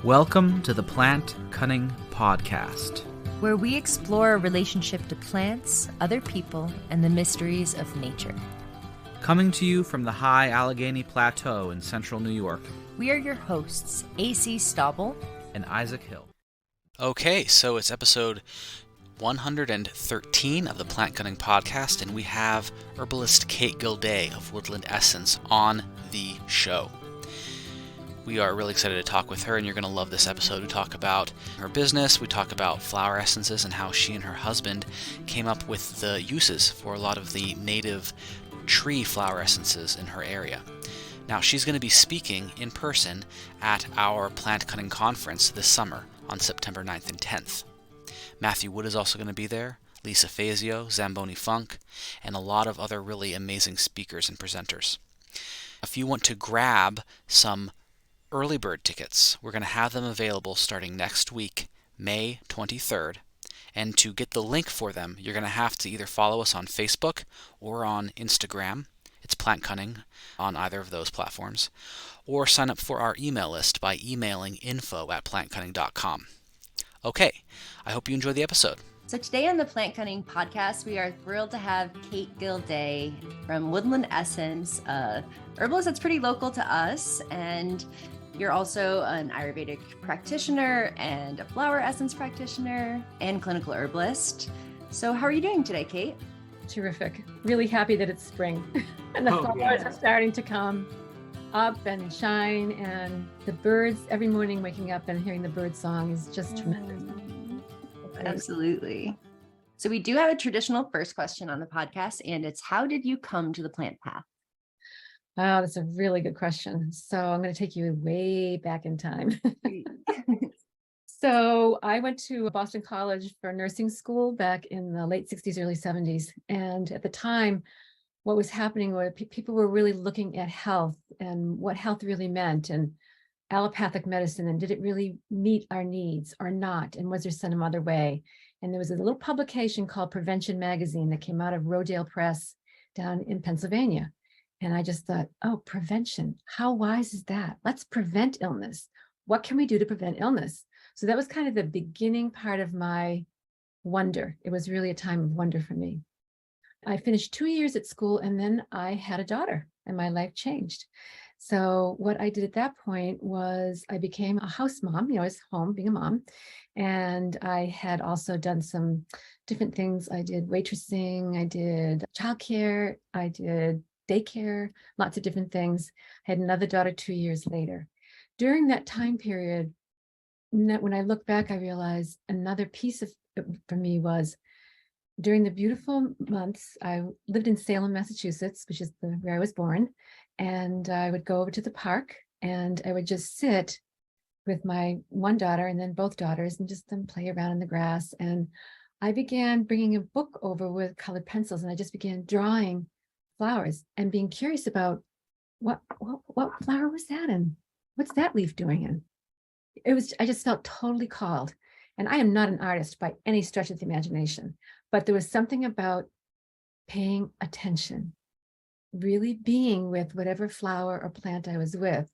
Welcome to the Plant Cunning Podcast, where we explore a relationship to plants, other people, and the mysteries of nature. Coming to you from the high Allegheny Plateau in central New York. We are your hosts, A.C. Staubel and Isaac Hill. Okay, so it's episode 113 of the Plant Cunning Podcast, and we have herbalist Kate Gilday of Woodland Essence on the show. We are really excited to talk with her, and you're going to love this episode. We talk about her business, we talk about flower essences, and how she and her husband came up with the uses for a lot of the native tree flower essences in her area. Now, she's going to be speaking in person at our Plant Cunning Conference this summer on September 9th and 10th. Matthew Wood is also going to be there, Lisa Fazio, Zamboni Funk, and a lot of other really amazing speakers and presenters. If you want to grab some early bird tickets, we're going to have them available starting next week, May 23rd. And to get the link for them, you're going to have to either follow us on Facebook or on Instagram. It's Plant Cunning on either of those platforms. Or sign up for our email list by emailing info@plantcunning.com. Okay, I hope you enjoy the episode. So today on the Plant Cunning Podcast, we are thrilled to have Kate Gilday from Woodland Essence, a herbalist that's pretty local to us, and you're also an Ayurvedic practitioner and a flower essence practitioner and clinical herbalist. So how are you doing today, Kate? Terrific. Really happy that it's spring and the flowers are starting to come up and shine, and the birds every morning waking up and hearing the bird song is just tremendous. Absolutely. So we do have a traditional first question on the podcast, and it's how did you come to the plant path? Wow, that's a really good question. So I'm going to take you way back in time. So I went to Boston College for nursing school back in the late 60s, early 70s. And at the time, what was happening was people were really looking at health and what health really meant, and allopathic medicine, and did it really meet our needs or not? And was there some other way? And there was a little publication called Prevention Magazine that came out of Rodale Press down in Pennsylvania. And I just thought, oh, prevention, how wise is that? Let's prevent illness. What can we do to prevent illness? So that was kind of the beginning part of my wonder. It was really a time of wonder for me. I finished 2 years at school, and then I had a daughter and my life changed. So what I did at that point was I became a house mom. I was home being a mom. And I had also done some different things. I did waitressing, I did childcare, I did daycare, lots of different things. I had another daughter 2 years later. During that time period, when I look back, I realized another piece of for me was during the beautiful months. I lived in Salem, Massachusetts, which is where I was born. And I would go over to the park and I would just sit with my one daughter and then both daughters and just them play around in the grass. And I began bringing a book over with colored pencils, and I just began drawing flowers and being curious about what flower was that and what's that leaf doing? And I just felt totally called. And I am not an artist by any stretch of the imagination, but there was something about paying attention, really being with whatever flower or plant I was with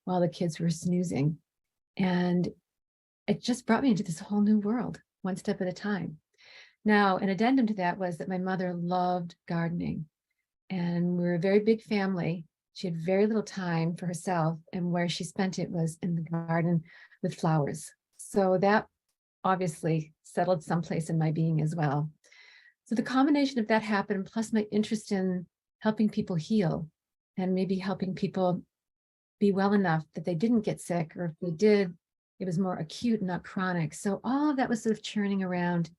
while the kids were snoozing. And it just brought me into this whole new world, one step at a time. Now, an addendum to that was that my mother loved gardening, and we were a very big family. She had very little time for herself, and where she spent it was in the garden with flowers. So that obviously settled someplace in my being as well. So the combination of that happened, plus my interest in helping people heal and maybe helping people be well enough that they didn't get sick, or if they did, it was more acute, not chronic. So all of that was sort of churning around.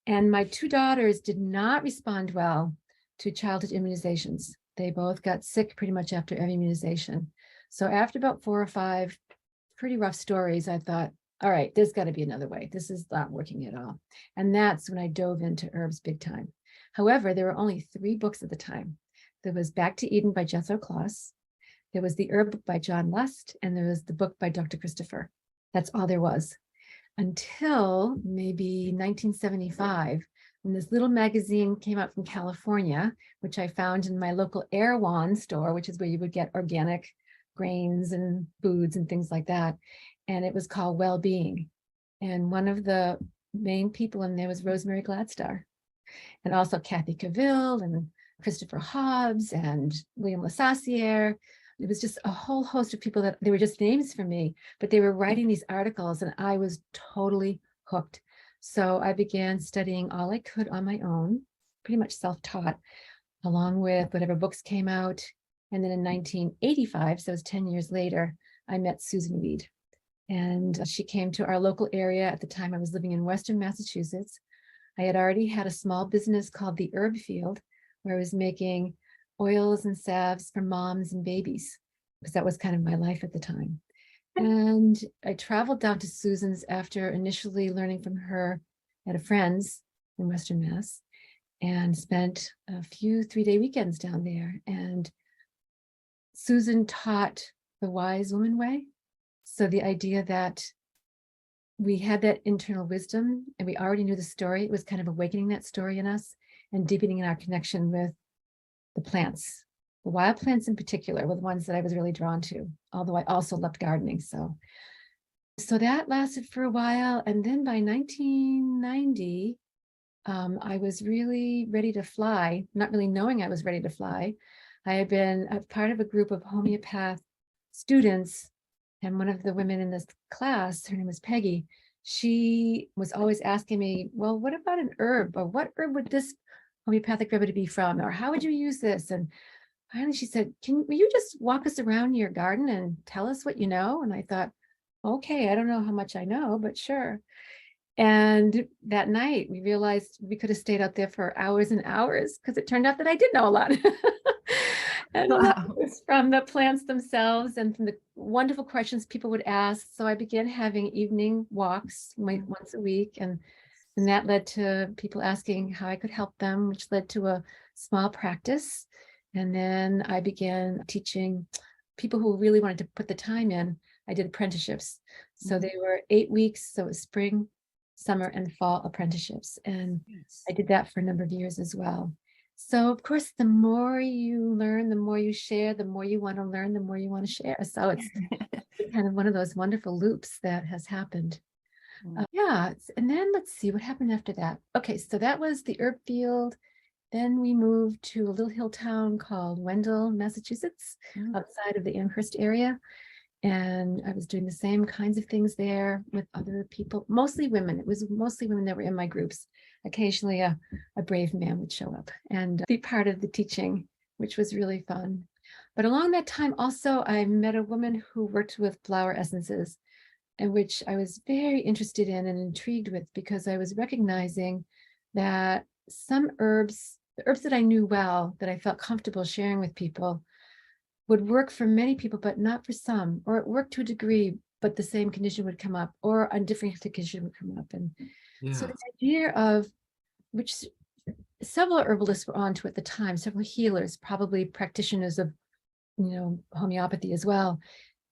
And my two daughters did not respond well to childhood immunizations. They both got sick pretty much after every immunization. So after about 4 or 5 pretty rough stories, I thought, all right, there's got to be another way. This is not working at all. And that's when I dove into herbs big time. However, there were only 3 books at the time. There was Back to Eden by Jethro Kloss. There was the Herb book by John Lust, and there was the book by Dr. Christopher. That's all there was. Until maybe 1975, when this little magazine came out from California, which I found in my local Erewhon store, which is where you would get organic grains and foods and things like that. And it was called Well-Being. And one of the main people in there was Rosemary Gladstar, and also Kathy Cavill and Christopher Hobbs and William Lassassiere. It was just a whole host of people that they were just names for me, but they were writing these articles and I was totally hooked. So I began studying all I could on my own, pretty much self-taught, along with whatever books came out. And then in 1985, so it was 10 years later, I met Susan Weed. And she came to our local area. At the time, I was living in Western Massachusetts. I had already had a small business called the Herb Field, where I was making oils and salves for moms and babies, because that was kind of my life at the time. And I traveled down to Susan's after initially learning from her at a friend's in Western Mass, and spent a few 3-day weekends down there. And Susan taught the wise woman way. So the idea that we had that internal wisdom and we already knew the story, it was kind of awakening that story in us and deepening our connection with the plants. The wild plants in particular were the ones that I was really drawn to, although I also loved gardening. So that lasted for a while. And then by 1990, I was really ready to fly, not really knowing I was ready to fly. I had been a part of a group of homeopath students, and one of the women in this class, her name was Peggy, she was always asking me, well, what about an herb? Or what herb would this homeopathic remedy be from? Or how would you use this? And finally she said, will you just walk us around your garden and tell us what you know? And I thought, okay, I don't know how much I know, but sure. And that night we realized we could have stayed out there for hours and hours, because it turned out that I did know a lot. And a lot was from the plants themselves and from the wonderful questions people would ask. So I began having evening walks once a week, and that led to people asking how I could help them, which led to a small practice. And then I began teaching people who really wanted to put the time in. I did apprenticeships. So they were 8 weeks. So it was spring, summer, and fall apprenticeships. And I did that for a number of years as well. So of course, the more you learn, the more you share, the more you want to learn, the more you want to share. So it's kind of one of those wonderful loops that has happened. And then let's see what happened after that. Okay, so that was the herb field. Then we moved to a little hill town called Wendell, Massachusetts, outside of the Amherst area. And I was doing the same kinds of things there with other people, mostly women. It was mostly women that were in my groups. Occasionally a brave man would show up and be part of the teaching, which was really fun. But along that time also, I met a woman who worked with flower essences, and which I was very interested in and intrigued with, because I was recognizing that some herbs, the herbs that I knew well, that I felt comfortable sharing with people, would work for many people, but not for some, or it worked to a degree, but the same condition would come up, or a different condition would come up. And so this idea of, which several herbalists were onto at the time, several healers, probably practitioners of, homeopathy as well,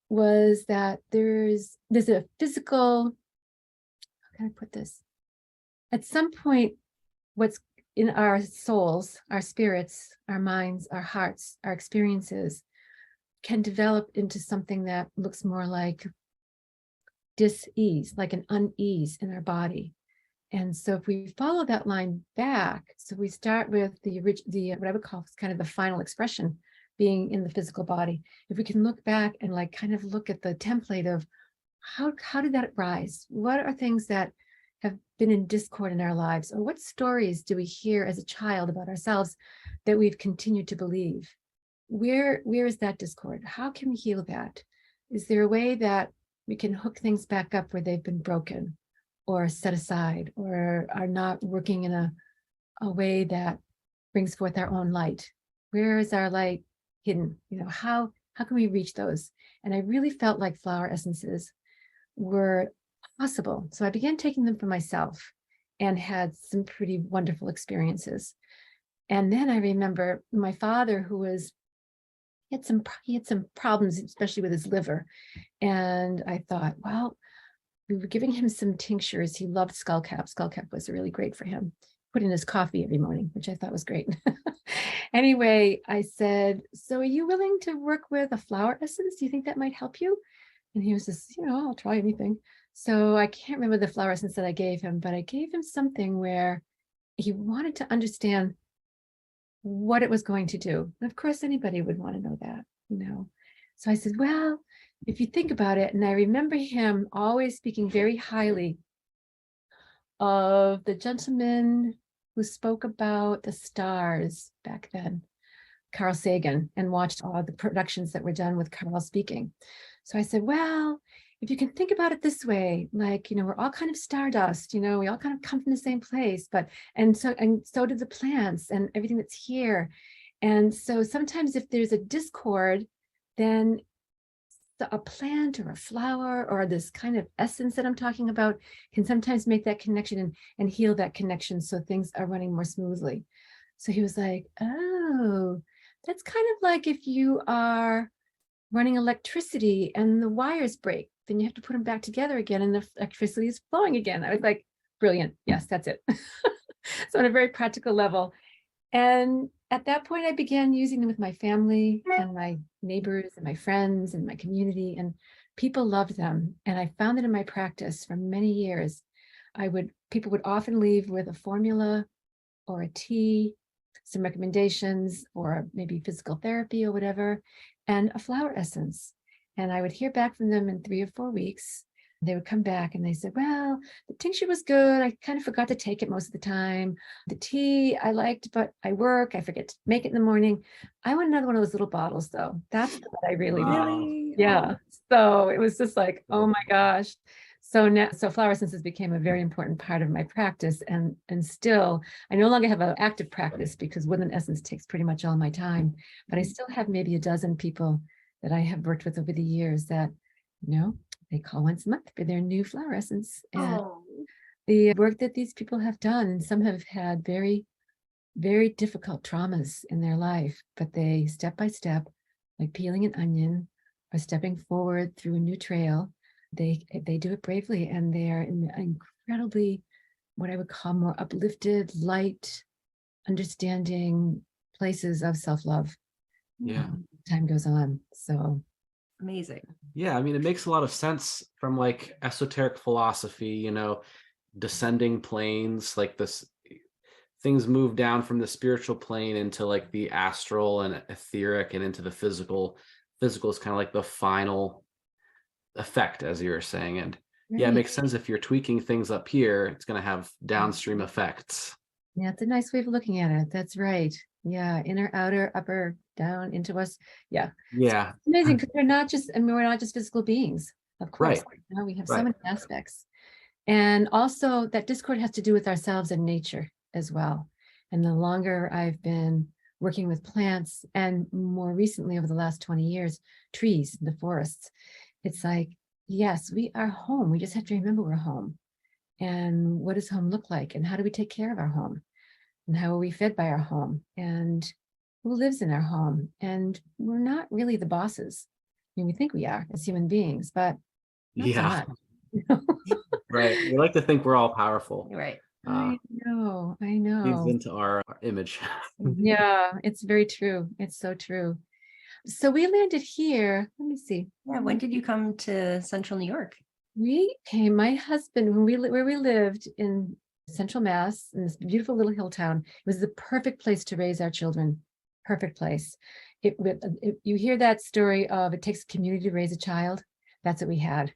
was that there's a physical, how can I put this? At some point, what's in our souls, our spirits, our minds, our hearts, our experiences can develop into something that looks more like dis-ease, like an unease in our body. And so if we follow that line back, so we start with the what I would call kind of the final expression being in the physical body. If we can look back and like kind of look at the template of how did that rise? What are things that have been in discord in our lives? Or what stories do we hear as a child about ourselves that we've continued to believe? Where is that discord? How can we heal that? Is there a way that we can hook things back up where they've been broken or set aside, or are not working in a way that brings forth our own light? Where is our light hidden? How can we reach those? And I really felt like flower essences were possible. So I began taking them for myself and had some pretty wonderful experiences. And then I remember my father, he had some problems, especially with his liver. And I thought, well, we were giving him some tinctures. He loved skullcap. Skullcap was really great for him. put in his coffee every morning, which I thought was great. Anyway, I said, so are you willing to work with a flower essence? Do you think that might help you? And he was just, I'll try anything. So I can't remember the flower essence that I gave him, but I gave him something where he wanted to understand what it was going to do. And of course, anybody would want to know that, So I said, well, if you think about it, and I remember him always speaking very highly of the gentleman who spoke about the stars back then, Carl Sagan, and watched all the productions that were done with Carl speaking. So I said, well, if you can think about it this way, like, we're all kind of stardust, we all kind of come from the same place, and so do the plants and everything that's here. And so sometimes if there's a discord, then a plant or a flower or this kind of essence that I'm talking about can sometimes make that connection and heal that connection so things are running more smoothly. So he was like, oh, that's kind of like if you are running electricity and the wires break, then you have to put them back together again and the electricity is flowing again. I was like, brilliant. Yes, that's it. So on a very practical level. And at that point, I began using them with my family and my neighbors and my friends and my community, and people loved them. And I found that in my practice for many years, people would often leave with a formula or a tea, some recommendations, or maybe physical therapy or whatever, and a flower essence. And I would hear back from them in 3 or 4 weeks. They would come back and they said, well, the tincture was good. I kind of forgot to take it most of the time. The tea I liked, but I forget to make it in the morning. I want another one of those little bottles though. That's what I really Really? Yeah. So it was just like, oh my gosh. So flower essences became a very important part of my practice. And still, I no longer have an active practice because Woodland Essence takes pretty much all my time. But I still have maybe a dozen people that I have worked with over the years that, they call once a month for their new flower essence. And the work that these people have done, and some have had very, very difficult traumas in their life, but they step by step, like peeling an onion or stepping forward through a new trail, they do it bravely, and they are in incredibly, what I would call more uplifted, light, understanding places of self-love. Yeah. Time goes on. So amazing. Yeah, I mean, it makes a lot of sense from like esoteric philosophy, descending planes, like this, things move down from the spiritual plane into like the astral and etheric and into the physical. Physical is kind of like the final effect, as you were saying. And yeah, it makes sense if you're tweaking things up here, it's going to have downstream effects. Yeah, it's a nice way of looking at it. That's right. Yeah, inner, outer, upper, down into us. Yeah. Yeah. It's amazing because we're not just physical beings, of course. Right. We have so many aspects. And also that discord has to do with ourselves and nature as well. And the longer I've been working with plants, and more recently over the last 20 years, trees, the forests, it's like, yes, we are home. We just have to remember we're home. And what does home look like? And how do we take care of our home? And how are we fed by our home? And who lives in our home? And we're not really the bosses. I mean, we think we are as human beings, but not so much. Right. We like to think we're all powerful. Right. I know. Feeds into our image. Yeah, it's very true. It's so true. So we landed here. Let me see. Yeah. When did you come to Central New York? We came, my husband, where we lived in Central Mass, in this beautiful little hill town, it was the perfect place to raise our children. Perfect place. You hear that story of it takes a community to raise a child. That's what we had.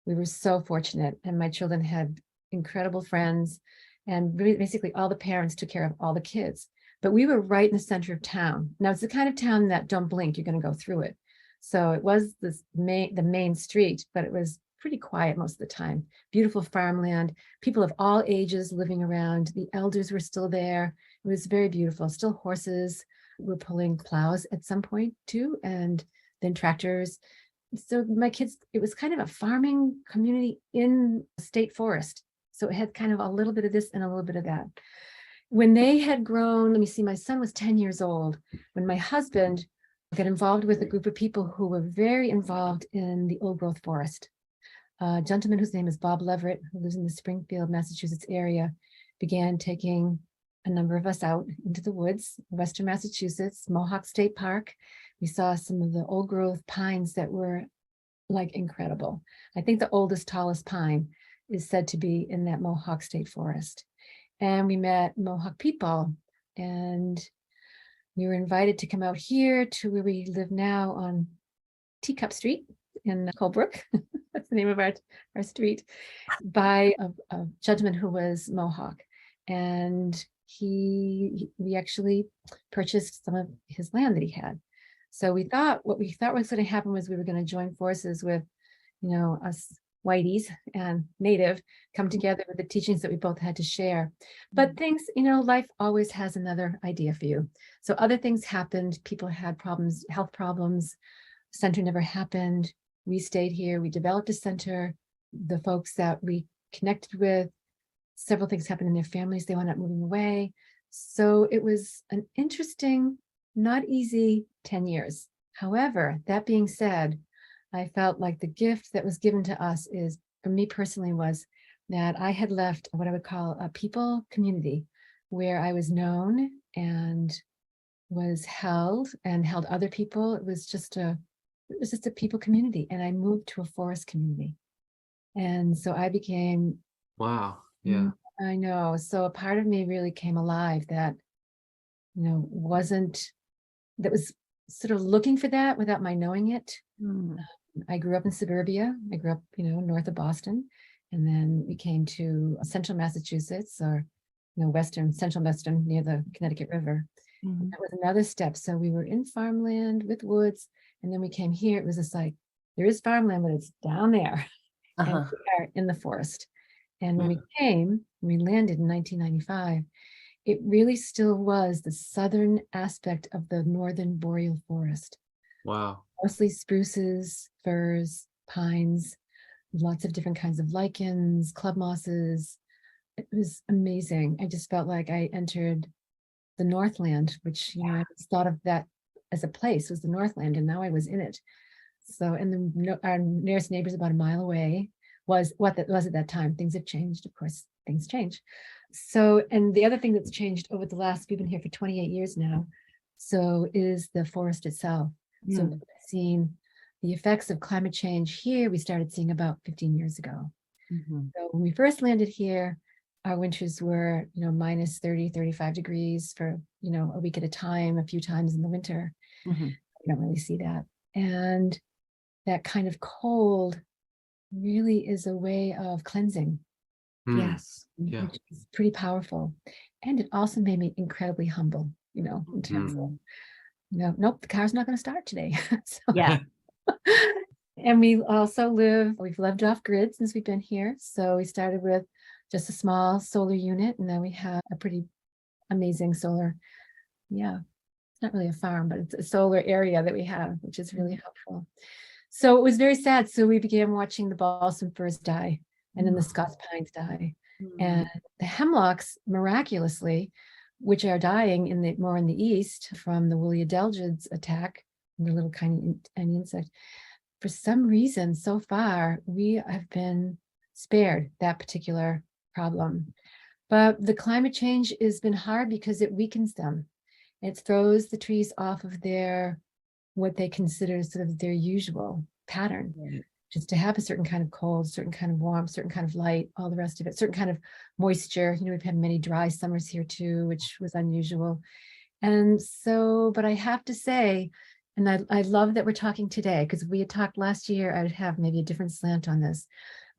We were so fortunate, and my children had incredible friends, and really basically all the parents took care of all the kids. But we were right in the center of town. Now it's the kind of town that don't blink, you're going to go through it. So it was the main street, but it was pretty quiet most of the time. Beautiful farmland, people of all ages living around. The elders were still there. It was very beautiful. Still horses were pulling plows at some point too, and then tractors. So my kids, it was kind of a farming community in a state forest. So it had kind of a little bit of this and a little bit of that. When they had grown, let me see, my son was 10 years old. When my husband got involved with a group of people who were very involved in the old growth forest. A gentleman whose name is Bob Leverett, who lives in the Springfield, Massachusetts area, began taking a number of us out into the woods, Western Massachusetts, Mohawk State Park. We saw some of the old growth pines that were like incredible. I think the oldest, tallest pine is said to be in that Mohawk State Forest. And we met Mohawk people, and we were invited to come out here to where we live now on Teacup Street in Colebrook. That's the name of our street, by a gentleman who was Mohawk. And we actually purchased some of his land that he had. So what we thought was going to happen was we were going to join forces with, us whiteys and native, come together with the teachings that we both had to share. But things, life always has another idea for you. So other things happened. People had problems, health problems. Center never happened. We stayed here. We developed a center. The folks that we connected with, several things happened in their families. They wound up moving away. So it was an interesting, not easy 10 years. However, that being said, I felt like the gift that was given to us is, for me personally, was that I had left what I would call a people community where I was known and was held and held other people. It was just a people community. And I moved to a forest community. And so I became, Wow. Yeah. I know. So a part of me really came alive that, that was sort of looking for that without my knowing it. I grew up in suburbia. I grew up, north of Boston. And then we came to central Massachusetts, or, central western near the Connecticut River. That was another step. So we were in farmland with woods. And then we came here. It was just like, there is farmland, but it's down there. And we are in the forest. And when we landed in 1995, it really still was the southern aspect of the northern boreal forest. Wow. Mostly spruces, firs, pines, lots of different kinds of lichens, club mosses. It was amazing. I just felt like I entered the Northland, which, I always thought of that as a place, was the Northland, and now I was in it. So, and our nearest neighbors about a mile away was what that was at that time. Things have changed, of course, things change. So, and the other thing that's changed over the last, we've been here for 28 years now, so is the forest itself. So we've seen the effects of climate change here, we started seeing about 15 years ago. So when we first landed here, our winters were, minus 30, 35 degrees for, a week at a time, a few times in the winter. We don't really see that. And that kind of cold really is a way of cleansing. Yes. Yeah. Which is pretty powerful. And it also made me incredibly humble, in terms of, nope, the car's not going to start today. So, Yeah. and we've lived off grid since we've been here. So we started with just a small solar unit, and then we have a pretty amazing solar. Yeah, it's not really a farm, but it's a solar area that we have, which is really helpful. So it was very sad. So we began watching the balsam firs die, and then the Scots pines die, and the hemlocks, miraculously, which are dying more in the east from the woolly adelgids attack, the little tiny insect. For some reason, so far, we have been spared that particular problem. But the climate change has been hard because it weakens them. It throws the trees off of what they consider sort of their usual pattern, just to have a certain kind of cold, certain kind of warmth, certain kind of light, all the rest of it, certain kind of moisture. We've had many dry summers here too, which was unusual. And so, but I have to say, and I love that we're talking today, because we had talked last year, I'd have maybe a different slant on this,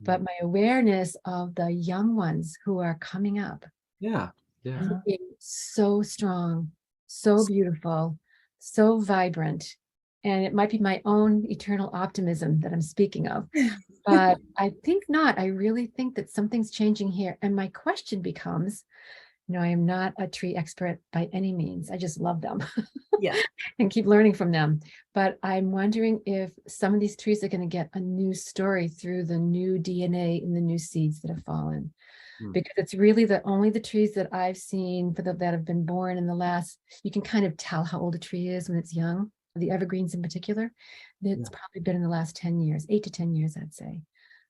but my awareness of the young ones who are coming up. Yeah. Looking so strong, so beautiful, so vibrant. And it might be my own eternal optimism that I'm speaking of, but I think not. I really think that something's changing here. And my question becomes, I am not a tree expert by any means. I just love them. Yeah. And keep learning from them. But I'm wondering if some of these trees are going to get a new story through the new DNA and the new seeds that have fallen. Because it's really only the trees that I've seen that have been born in the last, you can kind of tell how old a tree is when it's young, the evergreens in particular. It's probably been in the last 10 years, 8 to 10 years, I'd say.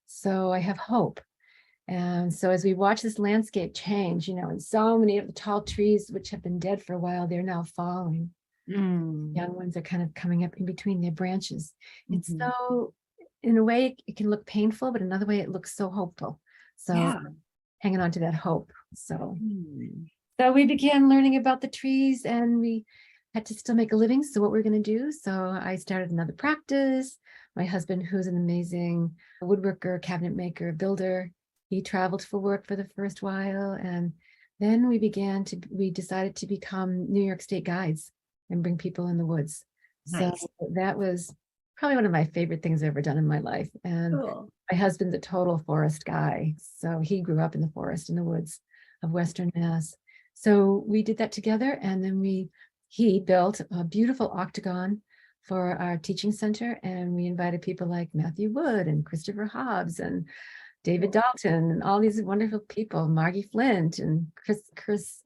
So I have hope. And so as we watch this landscape change, and so many of the tall trees, which have been dead for a while, they're now falling. Young ones are kind of coming up in between their branches. It's so, in a way, it can look painful, but another way it looks so hopeful. So hanging on to that hope. So we began learning about the trees, and we had to still make a living. So what we're going to do. So I started another practice. My husband, who's an amazing woodworker, cabinet maker, builder, he traveled for work for the first while. And then we decided to become New York State guides and bring people in the woods. Nice. So that was probably one of my favorite things I've ever done in my life. And my husband's a total forest guy. So he grew up in the forest, in the woods of Western Mass. So we did that together. And then he built a beautiful octagon for our teaching center. And we invited people like Matthew Wood and Christopher Hobbs and David Dalton and all these wonderful people, Margie Flint and Chris,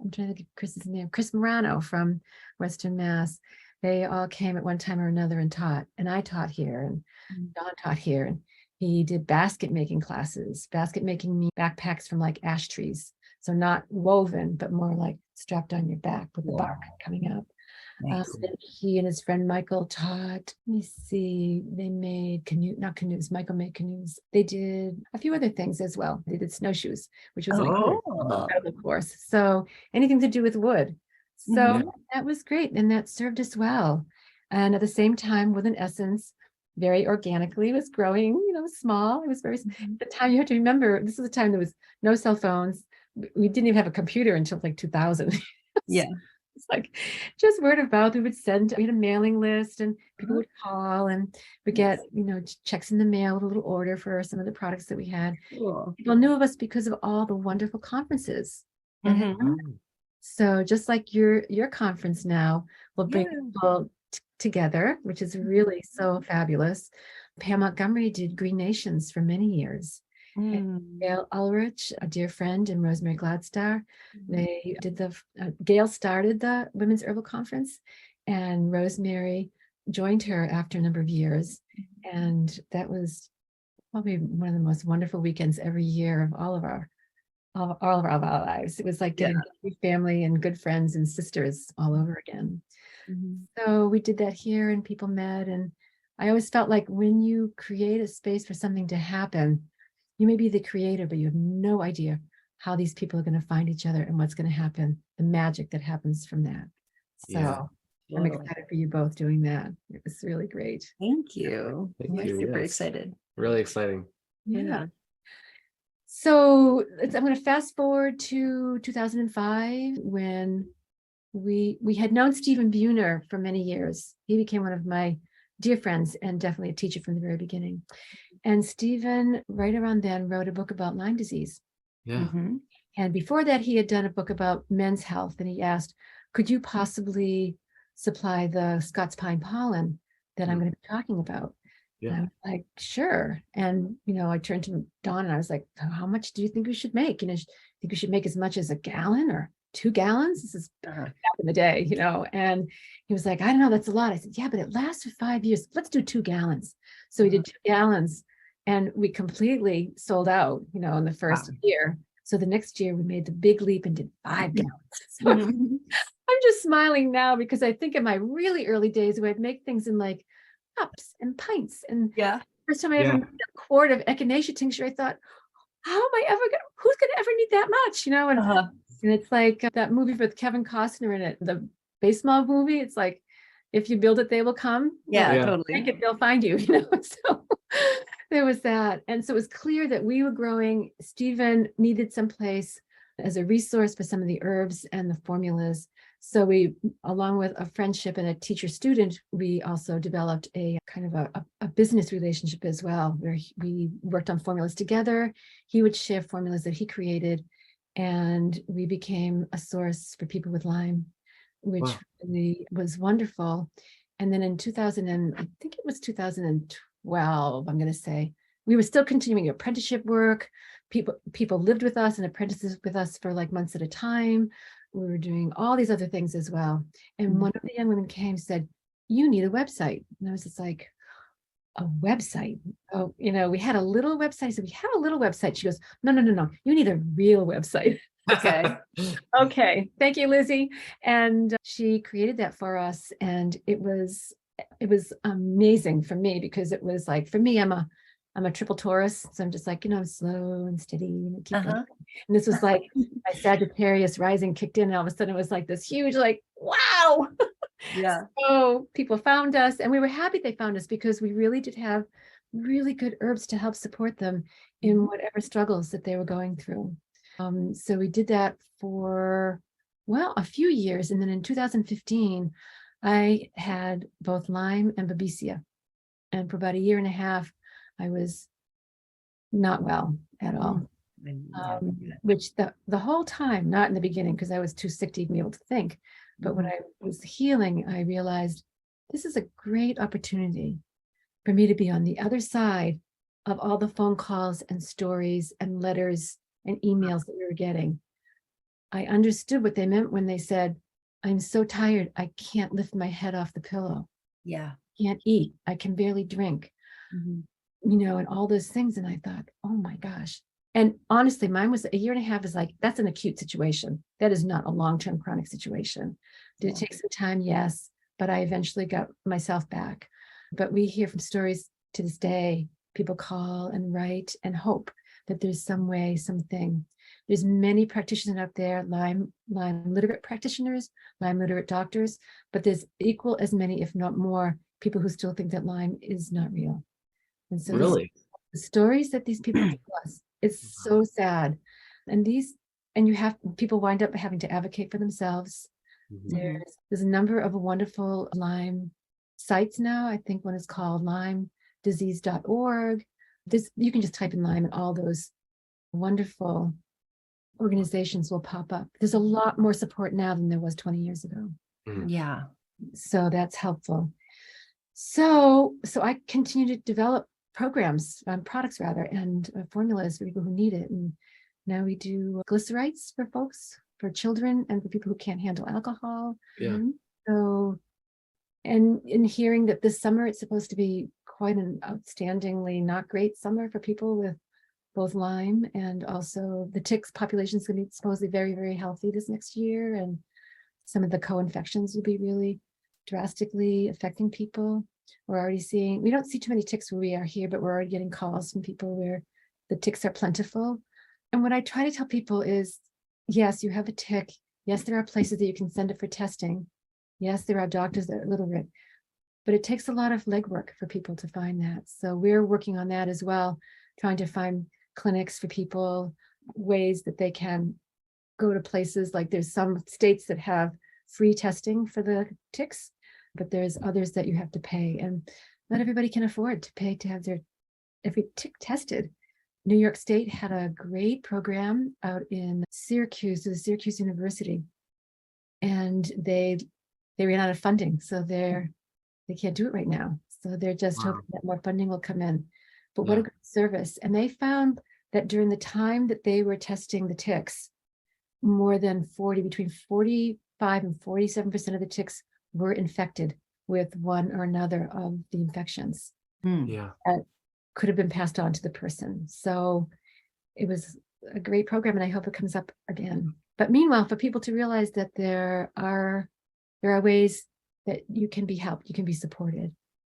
I'm trying to think of Chris's name, Chris Morano from Western Mass. They all came at one time or another and taught. And I taught here, and Don taught here. And he did basket making classes, backpacks from like ash trees. So not woven, but more like strapped on your back with the bark coming up. Nice. He and his friend Michael taught, let me see, they made Michael made canoes. They did a few other things as well. They did snowshoes, which was an incredible course. So anything to do with wood. So that was great. And that served us well. And at the same time, Woodland Essence, very organically, was growing, small. It was very, the time you have to remember, this is the time there was no cell phones. We didn't even have a computer until like 2000. It's like just word of mouth. We had a mailing list, and people would call, and we get, checks in the mail with a little order for some of the products that we had. People knew of us because of all the wonderful conferences. So just like your conference now will bring people together, which is really so fabulous. Pam Montgomery did Green Nations for many years. And Gail Ulrich, a dear friend, and Rosemary Gladstar, they did Gail started the Women's Herbal Conference, and Rosemary joined her after a number of years. And that was probably one of the most wonderful weekends every year of all of our lives. It was like getting family and good friends and sisters all over again. So we did that here, and people met. And I always felt like when you create a space for something to happen, you may be the creator, but you have no idea how these people are going to find each other and what's going to happen, the magic that happens from that. So I'm excited for you both doing that. It was really great. Thank you. Thank you. Super excited. Really exciting. Yeah. So I'm going to fast forward to 2005, when we had known Stephen Buhner for many years. He became one of my dear friends and definitely a teacher from the very beginning. And Stephen, right around then, wrote a book about Lyme disease. And before that, he had done a book about men's health. And he asked, could you possibly supply the Scots pine pollen that I'm going to be talking about? And I was like, sure. And, I turned to Dawn and I was like, how much do you think we should make? Think we should make as much as a gallon or 2 gallons? This is back in the day, And he was like, I don't know, that's a lot. I said, yeah, but it lasts for 5 years. Let's do 2 gallons. So we did 2 gallons, and we completely sold out, in the first year. So the next year we made the big leap and did 5 gallons. So I'm just smiling now because I think in my really early days, where I'd make things in like cups and pints. And first time I ever made a quart of echinacea tincture, I thought, who's going to ever need that much, And it's like that movie with Kevin Costner in it, the baseball movie. It's like, if you build it, they will come. Totally. Make it, they'll find you, So there was that. And so it was clear that we were growing. Stephen needed some place as a resource for some of the herbs and the formulas. So we, along with a friendship and a teacher-student, we also developed a kind of a business relationship as well, where we worked on formulas together. He would share formulas that he created, and we became a source for people with Lyme, which really was wonderful. And then in 2012, I'm going to say, we were still continuing apprenticeship work. People lived with us and apprentices with us for like months at a time. We were doing all these other things as well. And one of the young women came and said, you need a website. And I was just like, a website. Oh, we had a little website. So we have a little website. She goes, no. You need a real website. Okay. Okay. Thank you, Lizzie. And she created that for us. And it was amazing for me, because it was like, for me, I'm a triple Taurus. So I'm just like, I'm slow and steady and keep going. And this was like my Sagittarius rising kicked in. And all of a sudden it was like this huge, like, wow. Yeah. So people found us, and we were happy they found us, because we really did have really good herbs to help support them in whatever struggles that they were going through. So we did that for, a few years. And then in 2015, I had both Lyme and Babesia. And for about a year and a half, I was not well at all. Which the whole time, not in the beginning, because I was too sick to even be able to think. But when I was healing, I realized this is a great opportunity for me to be on the other side of all the phone calls and stories and letters and emails that we were getting. I understood what they meant when they said, I'm so tired, I can't lift my head off the pillow. Yeah. Can't eat. I can barely drink. And all those things. And I thought, oh my gosh. And honestly, mine was a year and a half, is like, that's an acute situation. That is not a long-term chronic situation. Did it take some time? Yes. But I eventually got myself back. But we hear from stories to this day. People call and write and hope that there's some way, something. There's many practitioners out there, Lyme literate practitioners, Lyme literate doctors, but there's equal as many, if not more, people who still think that Lyme is not real. And so Really? the stories that these people tell us, it's so sad. And you have people wind up having to advocate for themselves. There's a number of wonderful Lyme sites now. I think one is called LymeDisease.org. You can just type in Lyme and all those wonderful organizations will pop up. There's a lot more support now than there was 20 years ago. Yeah. So that's helpful. So I continue to develop programs, products rather, and formulas for people who need it. And now we do glycerites for folks, for children, and for people who can't handle alcohol. Yeah. So, and in hearing that this summer it's supposed to be quite an outstandingly not great summer for people with both Lyme, and also the ticks population is going to be supposedly very, very healthy this next year. And some of the co-infections will be really drastically affecting people. We're already seeing, we don't see too many ticks where we are here, but we're already getting calls from people where the ticks are plentiful. And what I try to tell people is, yes, you have a tick. Yes, there are places that you can send it for testing. Yes, there are doctors that are literate, but it takes a lot of legwork for people to find that. So we're working on that as well, trying to find clinics for people, ways that they can go to places. Like there's some states that have free testing for the ticks, but there's others that you have to pay, and not everybody can afford to pay to have their every tick tested. New York State had a great program out in Syracuse, the Syracuse University, and they ran out of funding, so they can't do it right now. So they're just hoping that more funding will come in. But what a good service. And they found that during the time that they were testing the ticks, more than between 45 and 47% of the ticks were infected with one or another of the infections. That could have been passed on to the person. So it was a great program, and I hope it comes up again. But meanwhile, for people to realize that there are ways that you can be helped, you can be supported.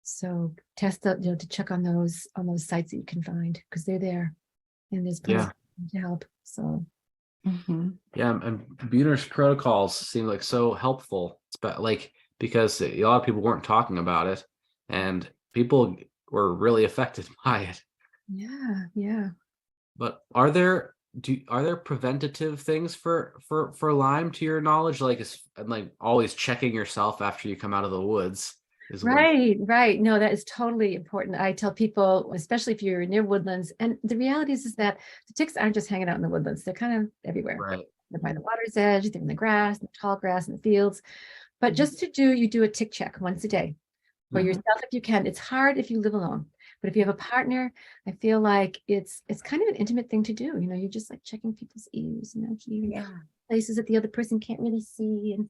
So test to check on those sites that you can find, because they're there, and there's plenty to help. So and Buhner's protocols seem like so helpful, but because a lot of people weren't talking about it, and people were really affected by it. Yeah. But are there preventative things for Lyme, to your knowledge? Like always checking yourself after you come out of the woods is right. No, that is totally important. I tell people, especially if you're near woodlands, and the reality is that the ticks aren't just hanging out in the woodlands. They're kind of everywhere. Right. They're by the water's edge, they're in the grass, in the tall grass, in the fields. But just you do a tick check once a day for yourself if you can. It's hard if you live alone, but if you have a partner, I feel like it's kind of an intimate thing to do. You're just like checking people's ears, hearing places that the other person can't really see, and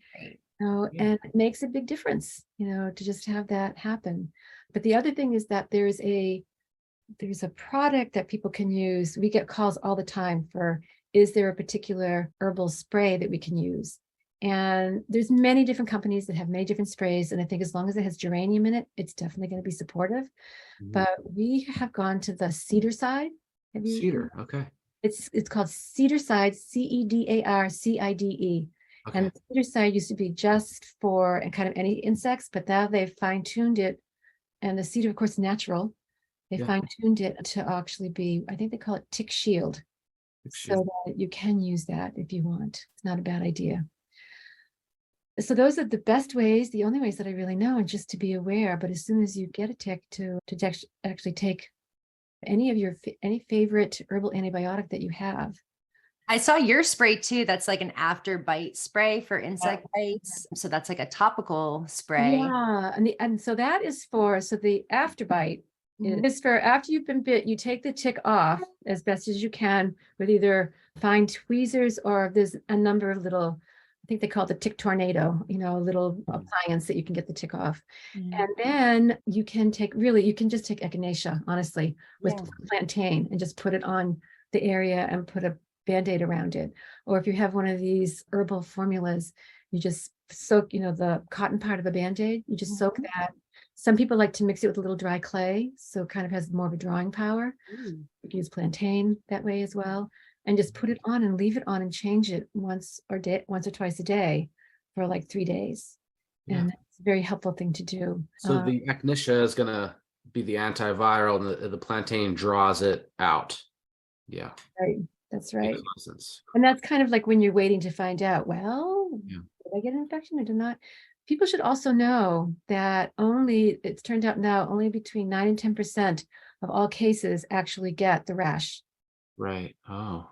and it makes a big difference, to just have that happen. But the other thing is that there's a product that people can use. We get calls all the time for, is there a particular herbal spray that we can use? And there's many different companies that have many different sprays. And I think as long as it has geranium in it, it's definitely going to be supportive. But we have gone to the cedar side. Have you? Cedar. Okay. It's called Cedar Side, CEDARCIDE. Okay. And the cedar side used to be just for and kind of any insects, but now they've fine-tuned it. And the cedar, of course, natural. They fine-tuned it to actually be, I think they call it tick shield. So that you can use that if you want. It's not a bad idea. So those are the best ways, the only ways that I really know, and just to be aware. But as soon as you get a tick, to actually take any of your any favorite herbal antibiotic that you have. I saw your spray too. That's like an after bite spray for insect bites. So that's like a topical spray. Yeah, and so that is for, so the after bite is for after you've been bit, you take the tick off as best as you can with either fine tweezers, or there's a number of little, I think they call it the tick tornado, a little appliance that you can get the tick off. And then you can just take echinacea, honestly, with plantain and just put it on the area and put a Band-Aid around it. Or if you have one of these herbal formulas, you just soak, the cotton part of the Band-Aid, you just soak that. Some people like to mix it with a little dry clay, so it kind of has more of a drawing power. You can use plantain that way as well. And just put it on and leave it on and change it once or twice a day for like 3 days. And it's a very helpful thing to do. So the echinacea is going to be the antiviral, and the plantain draws it out. Yeah. Right. That's right. And that's kind of like when you're waiting to find out, well, did I get an infection or did not? People should also know that it's turned out now only between 9 and 10% of all cases actually get the rash. Right. Oh.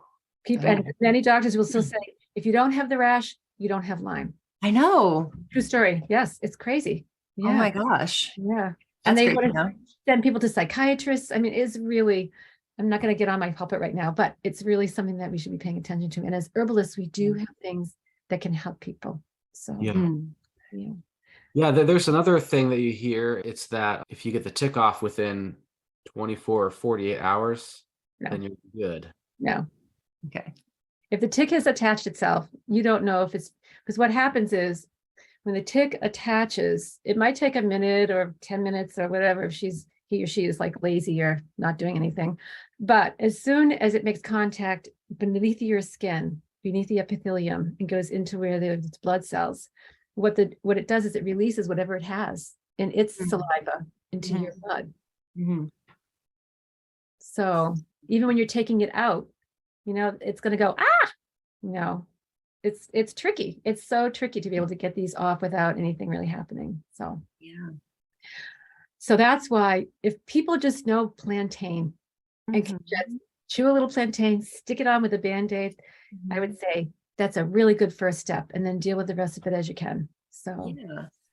And many doctors will still say, if you don't have the rash, you don't have Lyme. I know. True story. Yes, it's crazy. Yeah. Oh my gosh. Yeah. That's and they want to send people to psychiatrists. I mean, it's really, I'm not going to get on my pulpit right now, but it's really something that we should be paying attention to. And as herbalists, we do have things that can help people. So there's another thing that you hear. It's that if you get the tick off within 24 or 48 hours, then you're good. No. Okay. If the tick has attached itself, you don't know if it's, because what happens is when the tick attaches, it might take a minute or 10 minutes or whatever if he or she is like lazy or not doing anything. But as soon as it makes contact beneath your skin, beneath the epithelium, and goes into where there's blood cells, what it does is it releases whatever it has in its saliva into your blood. So even when you're taking it out, it's going to go, it's tricky. It's so tricky to be able to get these off without anything really happening. So that's why if people just know plantain and can just chew a little plantain, stick it on with a Band-Aid, I would say that's a really good first step, and then deal with the rest of it as you can. So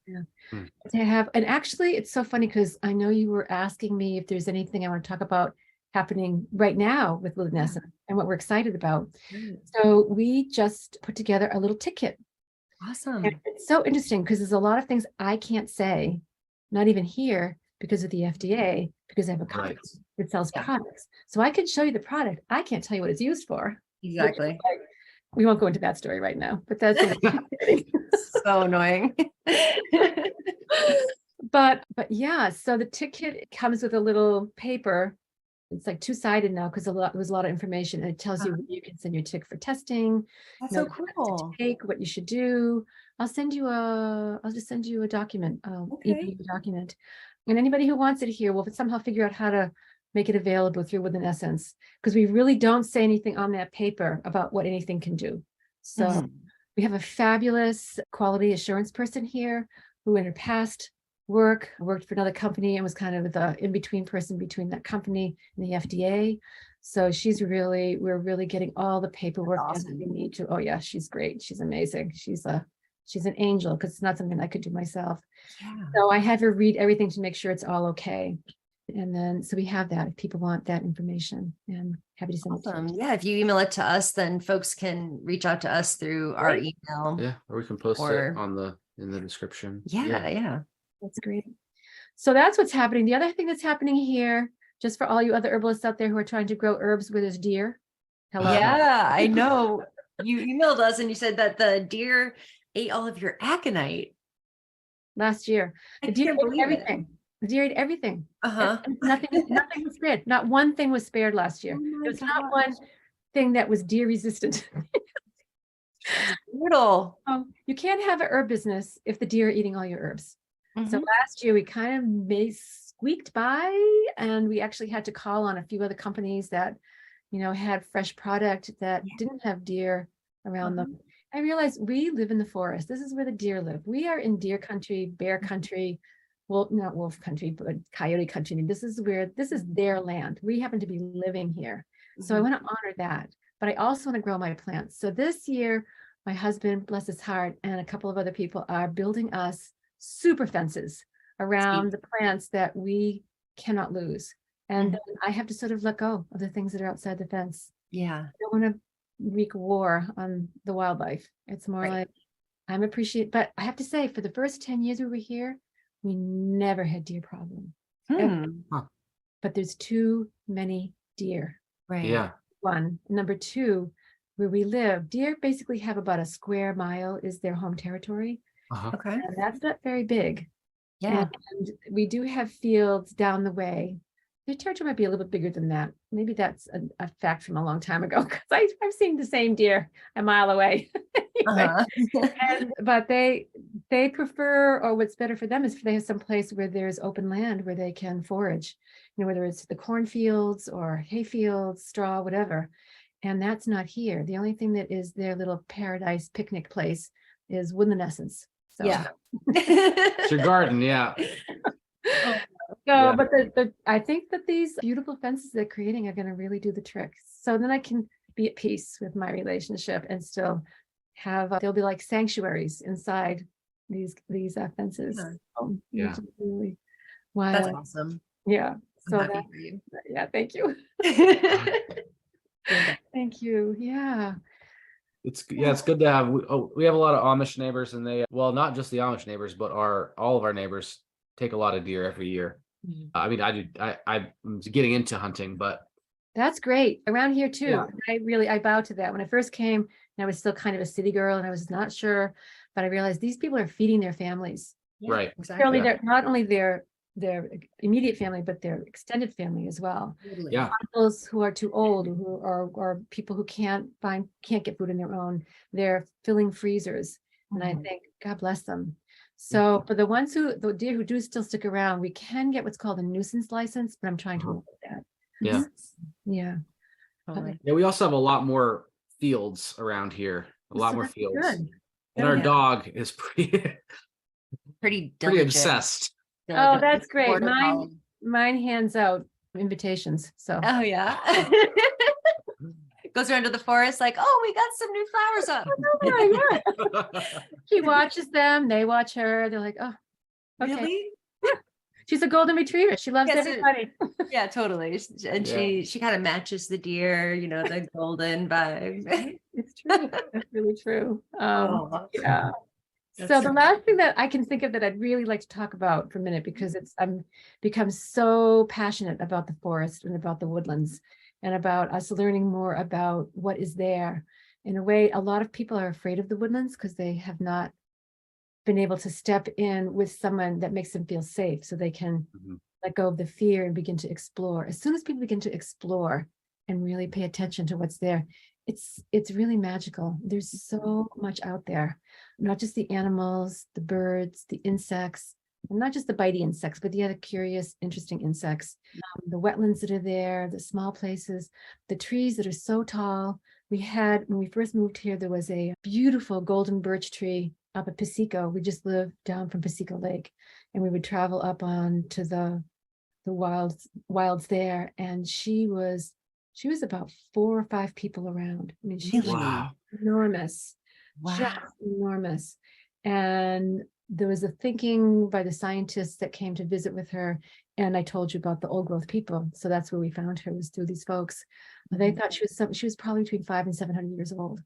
to have, and actually it's so funny because I know you were asking me if there's anything I want to talk about happening right now with Woodland and what we're excited about. So we just put together a little tick kit. Awesome. And it's so interesting because there's a lot of things I can't say, not even here, because of the FDA, because I have a company that sells products. So I can show you the product. I can't tell you what it's used for. Exactly. We won't go into that story right now, but that's so annoying. But yeah, so the tick kit comes with a little paper. It's like two-sided now because there was a lot of information, and it tells you you can send your tick for testing. That's so cool. What you should do. I'll just send you a document, email document. And anybody who wants it here will somehow figure out how to make it available through Woodland Essence, because we really don't say anything on that paper about what anything can do. So we have a fabulous quality assurance person here who in her past worked for another company and was kind of the in-between person between that company and the FDA. So we're really getting all the paperwork that we need to. Oh yeah, she's great. She's amazing. She's an angel, because it's not something I could do myself. So I have her read everything to make sure it's all okay. And then, so we have that if people want that information, and happy to send it to them. Yeah. If you email it to us, then folks can reach out to us through our email. Yeah. Or we can post it in the description. Yeah. That's great. So that's what's happening. The other thing that's happening here, just for all you other herbalists out there who are trying to grow herbs where there's deer. Hello. Yeah, I know. You emailed us and you said that the deer ate all of your aconite. Last year. I The deer can't ate believe it. everything. The deer ate everything. Uh-huh. Nothing was spared. Not one thing was spared last year. Oh my There was not gosh. one thing that was deer resistant. Brutal. You can't have an herb business if the deer are eating all your herbs. So Mhm. last year we kind of squeaked by, and we actually had to call on a few other companies that, had fresh product that didn't have deer around them. I realized we live in the forest. This is where the deer live. We are in deer country, bear country, well, not wolf country, but coyote country. This is their land. We happen to be living here. So I want to honor that, but I also want to grow my plants. So this year, my husband, bless his heart, and a couple of other people are building us super fences around the plants that we cannot lose. And then I have to sort of let go of the things that are outside the fence. Yeah. I don't want to wreak war on the wildlife. It's more like I'm appreciative. But I have to say, for the first 10 years we were here, we never had deer problem. But there's too many deer. Right. Yeah. One. Number two, where we live, deer basically have about a square mile is their home territory. Okay. And that's not very big. Yeah. And we do have fields down the way. Their territory might be a little bit bigger than that. Maybe that's a fact from a long time ago, because I've seen the same deer a mile away. But they prefer, or what's better for them is if they have some place where there's open land where they can forage, whether it's the cornfields or hay fields, straw, whatever. And that's not here. The only thing that is their little paradise picnic place is Woodland Essence. So. Yeah. It's your garden, yeah. But I think that these beautiful fences they're creating are going to really do the trick. So then I can be at peace with my relationship and still have, they'll be like sanctuaries inside these fences. Yeah. Really wild. That's awesome. Yeah. I'm happy for you. Yeah. Thank you. Thank you. Yeah. It's good to have. We have a lot of Amish neighbors, and not just the Amish neighbors, but all of our neighbors take a lot of deer every year. I mean, I do. I'm getting into hunting, but that's great around here too. Yeah. I bow to that. When I first came, and I was still kind of a city girl, and I was not sure, but I realized these people are feeding their families. Right. Exactly. They're not only their immediate family, but their extended family as well. Yeah. Uncles who are too old, who are people who can't get food in their own, they're filling freezers. And I think, God bless them. So for the deer who do still stick around, we can get what's called a nuisance license, but I'm trying to avoid that. Yeah. Yeah. Yeah. We also have a lot more fields around here. A lot more fields. Good. And our dog is pretty obsessed. Oh, that's great. Mine hands out invitations. So. Oh yeah. Goes around to the forest like, oh, we got some new flowers up. Yeah. She watches them. They watch her. They're like, oh, okay. Really? She's a golden retriever. She loves everybody. Yeah, totally. And she kind of matches the deer, the golden vibe. It's true. That's really true. Yeah. That's so the last thing that I can think of that I'd really like to talk about for a minute, because I'm become so passionate about the forest and about the woodlands and about us learning more about what is there. In a way, a lot of people are afraid of the woodlands because they have not been able to step in with someone that makes them feel safe, so they can let go of the fear and begin to explore. As soon as people begin to explore and really pay attention to what's there, it's really magical. There's so much out there, not just the animals, the birds, the insects, and not just the bitey insects, but the other curious, interesting insects, the wetlands that are there, the small places, the trees that are so tall. When we first moved here, there was a beautiful golden birch tree up at Piseco. We just lived down from Piseco Lake, and we would travel up on to the wilds there. And she was about 4 or 5 people around. I mean, she was enormous. Wow. Just enormous. And there was a thinking by the scientists that came to visit with her. And I told you about the old growth people. So that's where we found her, was through these folks. They thought she was probably between 500 and 700 years old.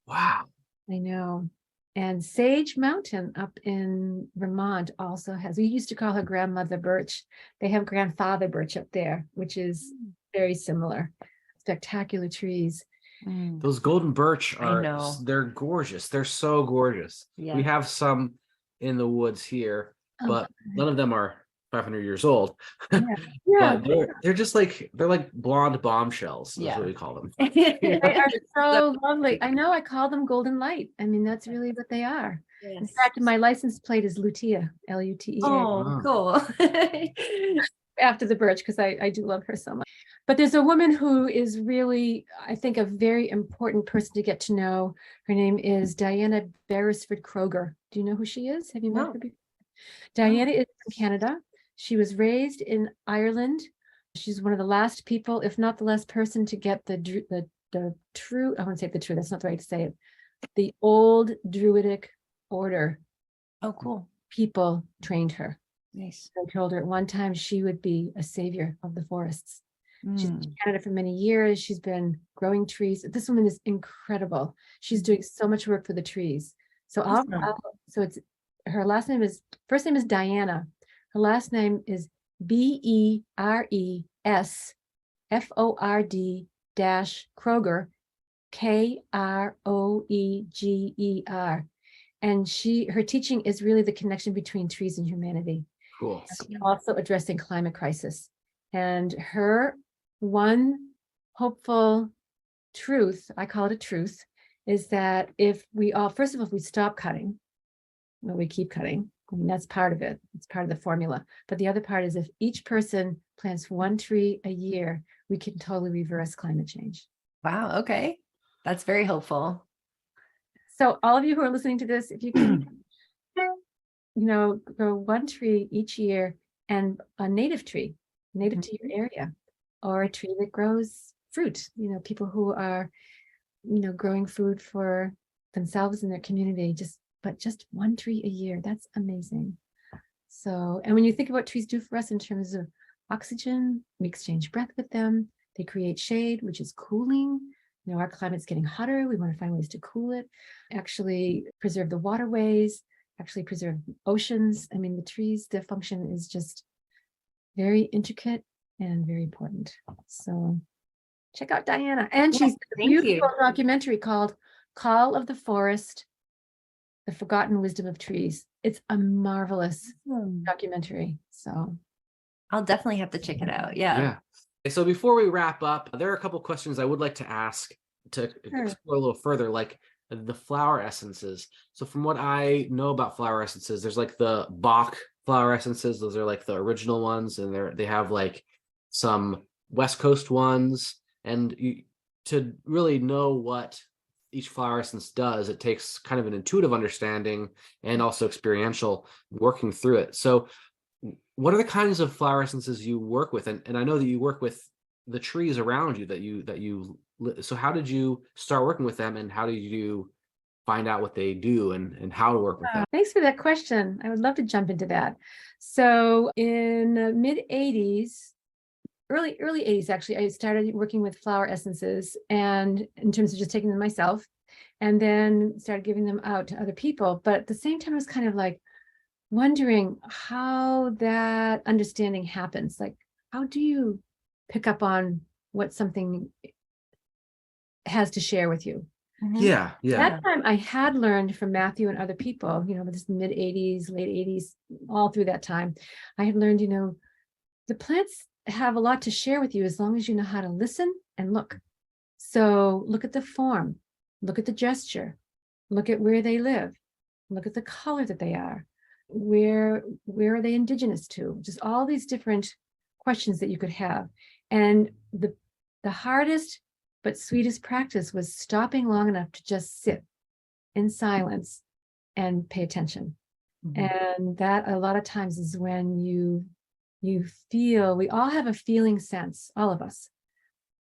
Wow. I know. And Sage Mountain up in Vermont also has, we used to call her grandmother birch. They have grandfather birch up there, which is very similar. Spectacular trees. Those golden birch I know. they're gorgeous. They're so gorgeous. Yeah. We have some in the woods here, Oh, but none of them are 500 years old. Yeah. But they're just like, they're like blonde bombshells, is Yeah. what we call them. They are so lovely. I know, I call them golden light. I mean, that's really what they are. In fact, my license plate is Lutea, Lutea. Oh, cool. After the birch, because I do love her so much. But there's a woman who is really, I think, a very important person to get to know. Her name is Diana Beresford Kroger. Do you know who she is? Have you met No. her before? Diana is from Canada. She was raised in Ireland. She's one of the last people, if not the last person, to get the true, I won't say the true, that's not the right to say it. The old Druidic order Oh, cool. people trained her. Nice. I told her at one time she would be a savior of the forests. She's Mm. in Canada for many years. She's been growing trees. This woman is incredible. She's doing so much work for the trees. So Awesome. so it's her last name is, first name is Diana. Her last name is Beresford Kroeger, and her teaching is really the connection between trees and humanity. Cool. Also addressing climate crisis. And her one hopeful truth, I call it a truth, is that if we all, first of all, if we stop cutting, well, we keep cutting. I mean, that's part of it. It's part of the formula. But the other part is if each person plants one tree a year, we can totally reverse climate change. Wow. Okay. That's very hopeful. So all of you who are listening to this, if you can, grow one tree each year, and a native tree, native to your area, or a tree that grows fruit, people who are, growing food for themselves and their community, but just one tree a year, that's amazing. So, and when you think of what trees do for us in terms of oxygen, we exchange breath with them. They create shade, which is cooling. Our climate's getting hotter. We want to find ways to cool it, actually preserve the waterways, actually preserve oceans. I mean, the trees, their function is just very intricate and very important. So check out Diana. And she's a beautiful documentary called Call of the Forest, The Forgotten Wisdom of Trees. It's a marvelous documentary. So I'll definitely have to check it out. Yeah. So before we wrap up, there are a couple questions I would like to ask to explore a little further, like the flower essences. So from what I know about flower essences, there's like the Bach flower essences. Those are like the original ones, and they have like some West Coast ones. And to really know what each flower essence does, it takes kind of an intuitive understanding and also experiential working through it. So what are the kinds of flower essences you work with? And I know that you work with the trees around you so how did you start working with them, and how did you find out what they do and how to work with them? Thanks for that question. I would love to jump into that. So in the mid 80s, early 80s, actually, I started working with flower essences, and in terms of just taking them myself, and then started giving them out to other people. But at the same time, I was kind of like wondering how that understanding happens. Like, how do you pick up on what something has to share with you? Yeah. That time I had learned from Matthew and other people, this mid 80s, late 80s, all through that time, I had learned, the plants have a lot to share with you as long as you know how to listen and look. So look at the form, look at the gesture, look at where they live, look at the color that they are. Where are they indigenous to? Just all these different questions that you could have. And the hardest but sweetest practice was stopping long enough to just sit in silence and pay attention. And that a lot of times is when you feel, we all have a feeling sense, all of us.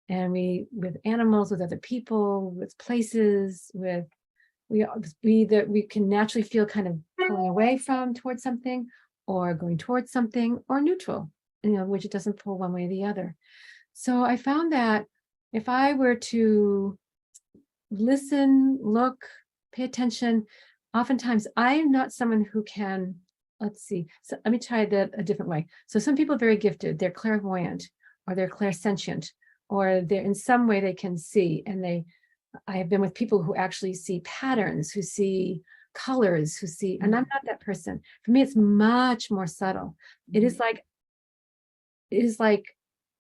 And with animals, with other people, with places, we can naturally feel kind of pulling away from towards something, or going towards something, or neutral, which it doesn't pull one way or the other. So I found that if I were to listen, look, pay attention, oftentimes I'm not someone who can, let's see, so let me try that a different way. So some people are very gifted, they're clairvoyant, or they're clairsentient, or they're in some way they can see. And I have been with people who actually see patterns, who see colors, who see, and I'm not that person. For me, it's much more subtle. It is like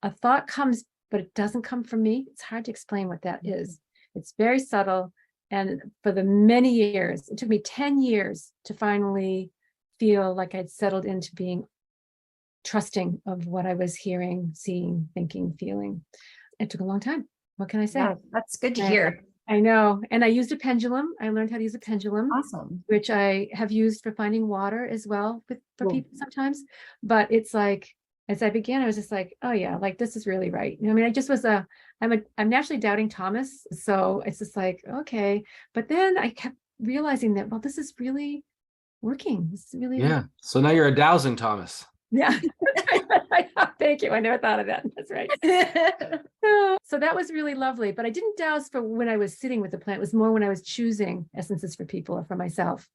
a thought comes, but it doesn't come from me. It's hard to explain what that is. It's very subtle. And for the many years, it took me 10 years to finally feel like I'd settled into being trusting of what I was hearing, seeing, thinking, feeling. It took a long time. What can I say? Yeah, that's good to hear. I know. And I used a pendulum. I learned how to use a pendulum, Awesome. which I have used for finding water as well for people sometimes. But it's like, as I began, I was just like, oh yeah, like this is really right. I mean, I just was I'm naturally doubting Thomas. So it's just like, okay. But then I kept realizing that, well, this is really working. This is really, Yeah. So now you're a dowsing Thomas. yeah. Thank you. I never thought of that. That's right. So that was really lovely. But I didn't douse for when I was sitting with the plant. It was more when I was choosing essences for people or for myself.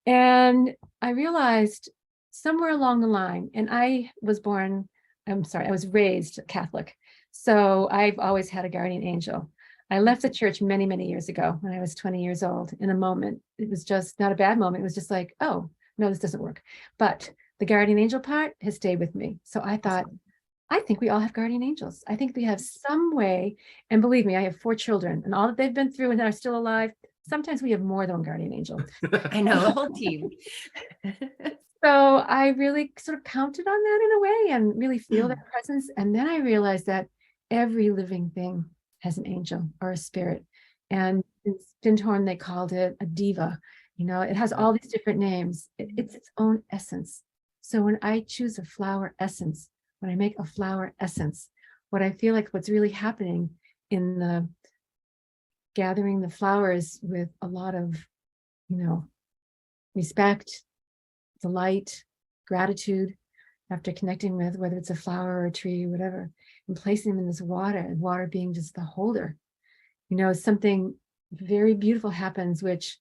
And I realized somewhere along the line, and I was raised Catholic. So I've always had a guardian angel. I left the church many, many years ago when I was 20 years old. In a moment, it was just not a bad moment. It was just like, oh, no, this doesn't work. But the guardian angel part has stayed with me. So I thought, I think we all have guardian angels. I think we have some way, and believe me, I have 4 children and all that they've been through and are still alive. Sometimes we have more than one guardian angel. I know, the whole team. So I really sort of counted on that in a way and really feel that presence. And then I realized that every living thing has an angel or a spirit. And in Stinthorn, they called it a diva. It has all these different names. It's its own essence. So when I choose a flower essence, when I make a flower essence, what I feel like what's really happening in the gathering the flowers with a lot of, respect, delight, gratitude, after connecting with whether it's a flower or a tree or whatever, and placing them in this water, and water being just the holder. Something very beautiful happens, which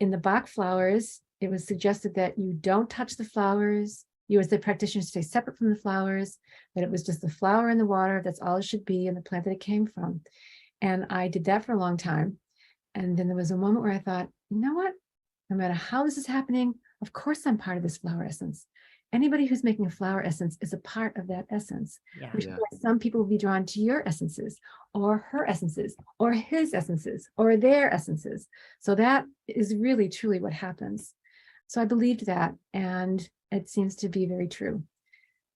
in the Bach flowers, it was suggested that you don't touch the flowers. You as the practitioner stay separate from the flowers, that it was just the flower and the water. That's all it should be, and the plant that it came from. And I did that for a long time. And then there was a moment where I thought, you know what? No matter how this is happening, of course I'm part of this flower essence. Anybody who's making a flower essence is a part of that essence. Yeah. Which is why some people will be drawn to your essences or her essences or his essences or their essences. So that is really truly what happens. So I believed that, and it seems to be very true.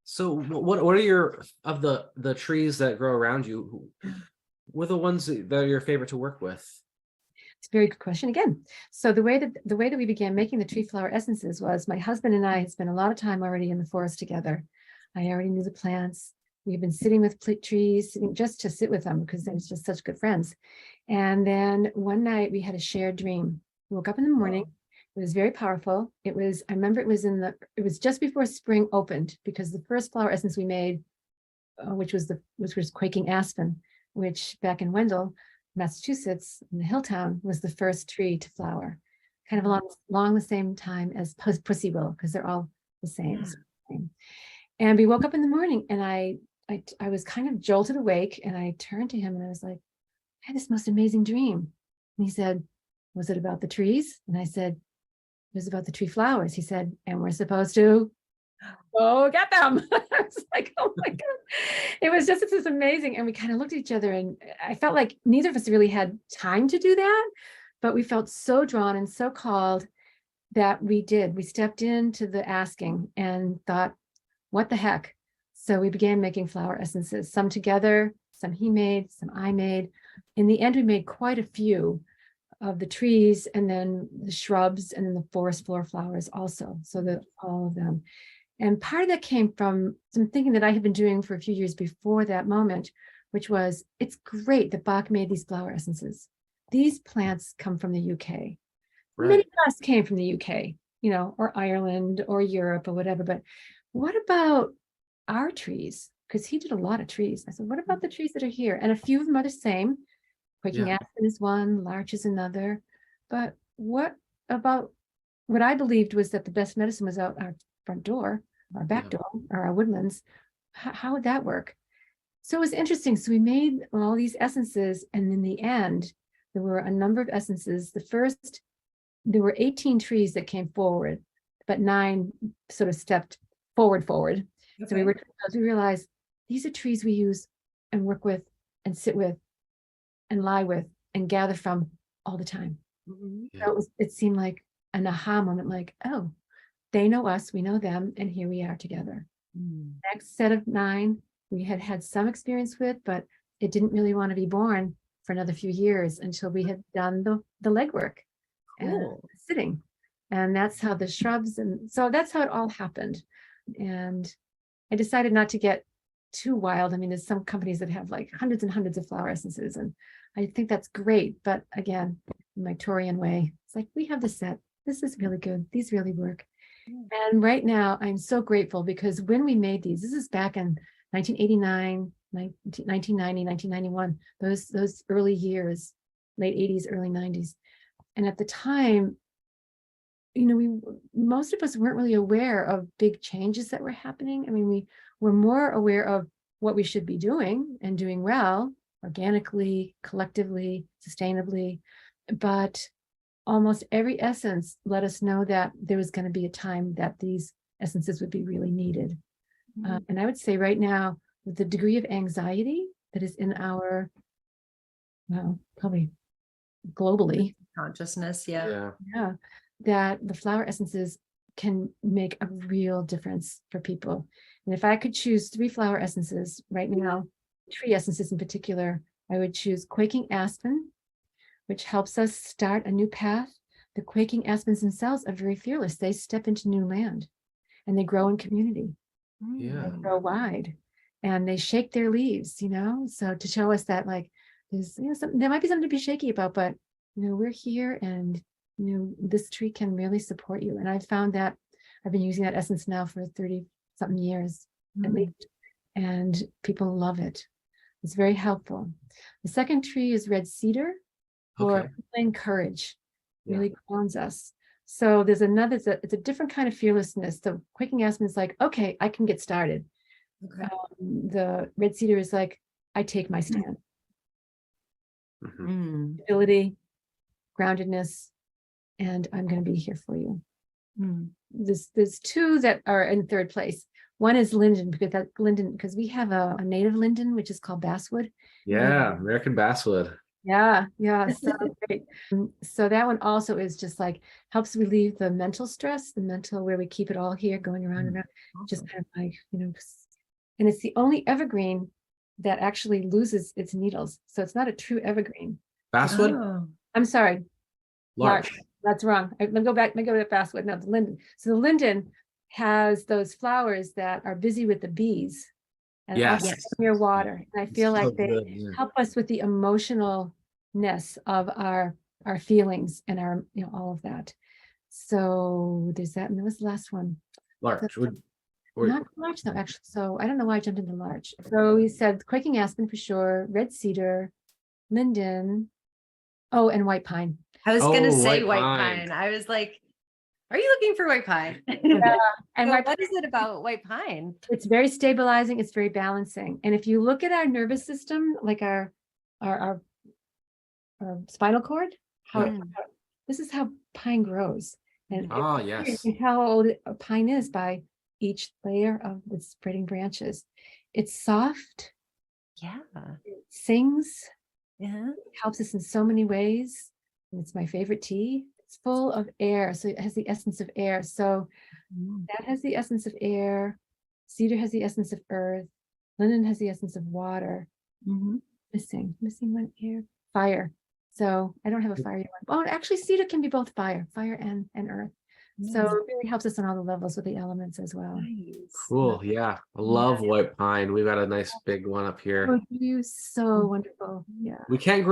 So what are of the trees that grow around you? What are the ones that are your favorite to work with? It's a very good question again. So the way that we began making the tree flower essences was my husband and I had spent a lot of time already in the forest together. I already knew the plants. We've been sitting with trees, just to sit with them because they're just such good friends. And then one night we had a shared dream. We woke up in the morning. It was very powerful. I remember it was just before spring opened, because the first flower essence we made, which was Quaking Aspen, which back in Wendell, Massachusetts, in the hill town, was the first tree to flower, kind of along the same time as Pussy Willow, because they're all the same. And we woke up in the morning, and I was kind of jolted awake, and I turned to him and I was like, I had this most amazing dream. And he said, was it about the trees? And I said, it was about the tree flowers. He said, and we're supposed to go get them. I was like, oh my God. It was amazing. And we kind of looked at each other, and I felt like neither of us really had time to do that, but we felt so drawn and so called that we stepped into the asking and thought, what the heck? So we began making flower essences, some together, some he made, some I made. In the end, we made quite a few of the trees, and then the shrubs, and then the forest floor flowers also. So that all of them. And part of that came from some thinking that I had been doing for a few years before that moment, which was, it's great that Bach made these flower essences. These plants come from the UK. Right. Many of us came from the UK, or Ireland or Europe or whatever. But what about our trees? Because he did a lot of trees. I said, what about the trees that are here? And a few of them are the same. Quaking Aspen is one, larch is another. But what about what I believed was that the best medicine was out our front door, our back door, or our woodlands. How would that work? So it was interesting. So we made all these essences, and in the end, there were a number of essences. There were 18 trees that came forward, but 9 sort of stepped forward. Okay. So we realized these are trees we use and work with and sit with and lie with and gather from all the time. Yeah. So it seemed like an aha moment, like, oh, they know us, we know them, and here we are together. Next set of 9, we had some experience with, but it didn't really want to be born for another few years until we had done the legwork and sitting. And that's how the shrubs, and so that's how it all happened. And I decided not to get too wild. I mean, there's some companies that have like hundreds and hundreds of flower essences, and I think that's great. But again, in my Taurian way, it's like, we have the set. This is really good. These really work. And right now, I'm so grateful because when we made these, this is back in 1989, 1990, 1991, those early years, late 80s, early 90s. And at the time, most of us weren't really aware of big changes that were happening. I mean, we were more aware of what we should be doing and doing well, organically, collectively, sustainably. But almost every essence let us know that there was going to be a time that these essences would be really needed. And I would say right now, with the degree of anxiety that is in our, well, probably globally, consciousness, yeah, that the flower essences can make a real difference for people. And if I could choose 3 flower essences right now, tree essences in particular, I would choose quaking aspen, which helps us start a new path. The quaking aspens themselves are very fearless. They step into new land and they grow in community. Yeah. They grow wide and they shake their leaves, so to show us that, like, there's, there might be something to be shaky about, but, we're here, and, this tree can really support you. And I've found that I've been using that essence now for 30 something years at least, and people love it. It's very helpful. The second tree is red cedar for feeling courage, really grounds us. So there's another, it's a different kind of fearlessness. The quaking aspen is like, okay, I can get started. The red cedar is like, I take my stand. Stability, groundedness, and I'm going to be here for you. There's 2 that are in third place. One is linden, because we have a native linden, which is called basswood. Yeah, American basswood. Yeah, so great. So that one also is just like, helps relieve the mental stress, the mental, where we keep it all here going around and around, just kind of like, and it's the only evergreen that actually loses its needles. So it's not a true evergreen. Basswood? I'm sorry. Larch. That's wrong. Let me go back to basswood. No, the linden. So the linden has those flowers that are busy with the bees. And also near water. And I feel like they help us with the emotionalness of our feelings and our, all of that. So there's that. And there was the last one. Larch. Not larch though, actually. So I don't know why I jumped into larch. So we said quaking aspen for sure, red cedar, linden, and white pine. I was going to say white pine. I was like, are you looking for white pine? Yeah. And what is it about white pine? It's very stabilizing. It's very balancing. And if you look at our nervous system, like our spinal cord, this is how pine grows. And you can tell how old a pine is by each layer of the spreading branches. It's soft. Yeah. It sings. Yeah. It helps us in so many ways. And it's my favorite tea. It's full of air, so it has the essence of air. So that has the essence of air. Cedar has the essence of earth. Linden has the essence of water. Missing one here. Fire. So I don't have a fiery one. Oh, actually, cedar can be both fire and earth. So it really helps us on all the levels with the elements as well. Nice. Cool. Yeah. I love white pine. We've got a nice big one up here. Oh, you so wonderful. Yeah. We can't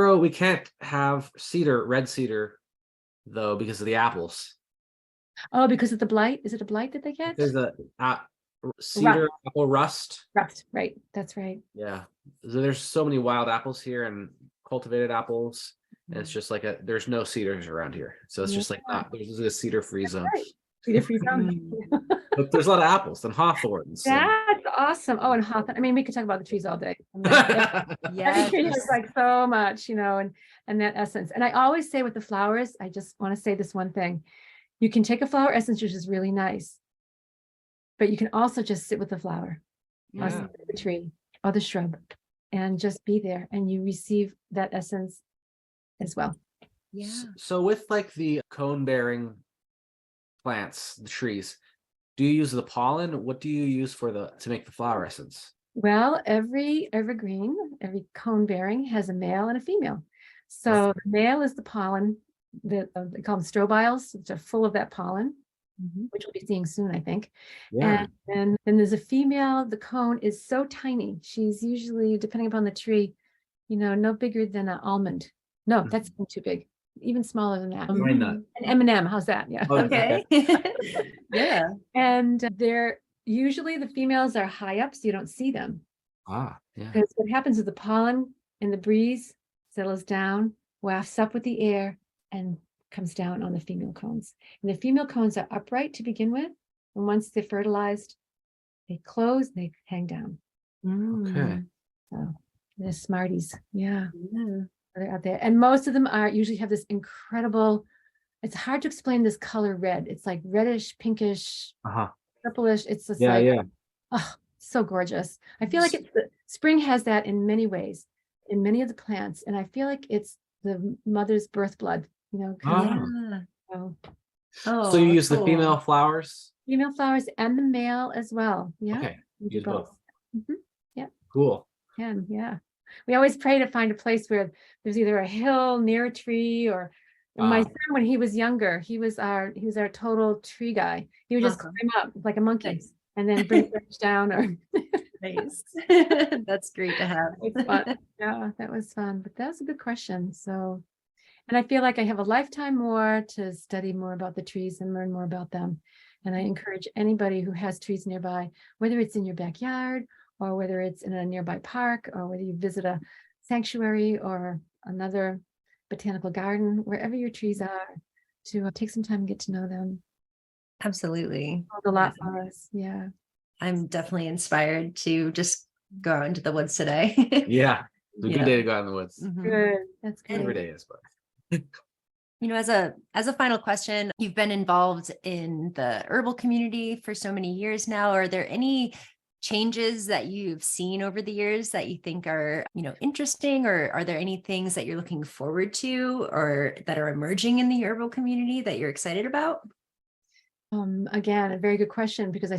have red cedar though, because of the apples. Oh, because of the blight? Is it a blight that they get? There's a cedar apple rust. Rust, right. That's right. Yeah. So there's so many wild apples here and cultivated apples. And it's just like there's no cedars around here. So it's just like there's a cedar free zone. Right. Cedar free zone. But there's a lot of apples and hawthorns. That's awesome. Oh, and hawthorn. I mean, we could talk about the trees all day. Every tree has like so much, and that essence. And I always say with the flowers, I just want to say this one thing. You can take a flower essence, which is really nice, but you can also just sit with the flower or sit with the tree or the shrub and just be there, and you receive that essence as well. Yeah. So with like the cone bearing plants, the trees, do you use the pollen? What do you use to make the flower essence? Well, every evergreen, every cone bearing has a male and a female. So the male is the pollen that they call them strobiles, which are full of that pollen, which we'll be seeing soon, I think. Yeah. And then there's a female. The cone is so tiny. She's usually, depending upon the tree, no bigger than an almond. No, that's too big. Even smaller than that. Why not? An M&M, how's that? Yeah. Okay. Yeah. And they're usually the females are high up, so you don't see them. Yeah. Because what happens is the pollen in the breeze settles down, wafts up with the air, and comes down on the female cones. And the female cones are upright to begin with. And once they're fertilized, they close, they hang down. Okay. So they're smarties. Yeah. They're out there. And most of them usually have this incredible, it's hard to explain this color red. It's like reddish, pinkish, purplish. It's just oh, so gorgeous. I feel like spring has that in many ways, in many of the plants. And I feel like it's the mother's birth blood, So you use the female flowers? Female flowers and the male as well. Yeah. Okay. Use both. Yeah. Cool. Yeah. We always pray to find a place where there's either a hill near a tree or my son, when he was younger, he was our total tree guy. He would just climb up like a monkey and then bring it down or nice. That's great to have. It's fun. Yeah, that was fun. But that's a good question. So, and I feel like I have a lifetime more to study more about the trees and learn more about them. And I encourage anybody who has trees nearby, whether it's in your backyard or whether it's in a nearby park or whether you visit a sanctuary or another botanical garden, wherever your trees are, to take some time and get to know them. Absolutely. A lot for us. Yeah. I'm definitely inspired to just go out into the woods today. Yeah. It's a good day to go out in the woods. Good. That's good. Every day is fun. As a final question, you've been involved in the herbal community for so many years now. Are there any changes that you've seen over the years that you think are, interesting, or are there any things that you're looking forward to or that are emerging in the herbal community that you're excited about? Again, a very good question, because I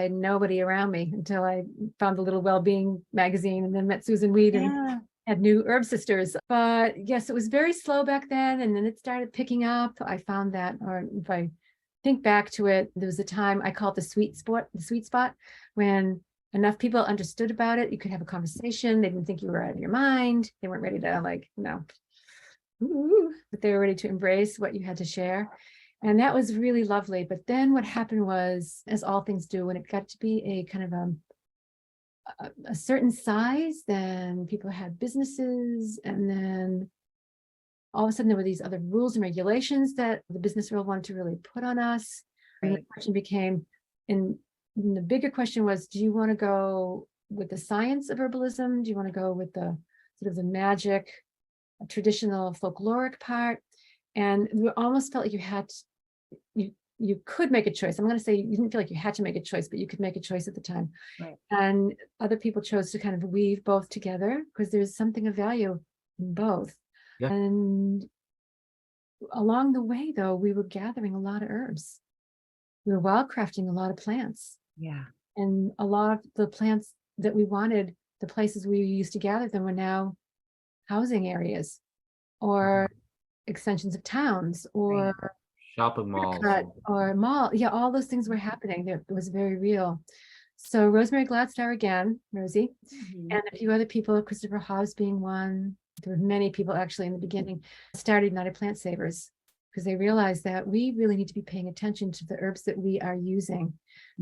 had nobody around me until I found the Little Wellbeing magazine and then met Susan Weed and had new Herb Sisters. But yes, it was very slow back then. And then it started picking up. I found that, or if I think back to it, there was a time I call it the sweet spot, when enough people understood about it. You could have a conversation. They didn't think you were out of your mind. They weren't ready to but they were ready to embrace what you had to share. And that was really lovely. But then what happened was, as all things do, when it got to be a kind of a certain size, then people had businesses, and then all of a sudden there were these other rules and regulations that the business world wanted to really put on us. Right. And the question became, and the bigger question was, do you want to go with the science of herbalism? Do you want to go with the sort of the magic, traditional folkloric part? And you almost felt like you had to, you could make a choice. I'm going to say you didn't feel like you had to make a choice, but you could make a choice at the time. Right. And other people chose to kind of weave both together because there's something of value in both. Yeah. And along the way, though, we were gathering a lot of herbs. We were wildcrafting a lot of plants. Yeah. And a lot of the plants that we wanted, the places we used to gather them, were now housing areas or extensions of towns or shopping malls or mall. Yeah, all those things were happening. It was very real. So Rosemary Gladstar again, Rosie, and a few other people, Christopher Hobbs being one. There were many people actually in the beginning, started United Plant Savers because they realized that we really need to be paying attention to the herbs that we are using.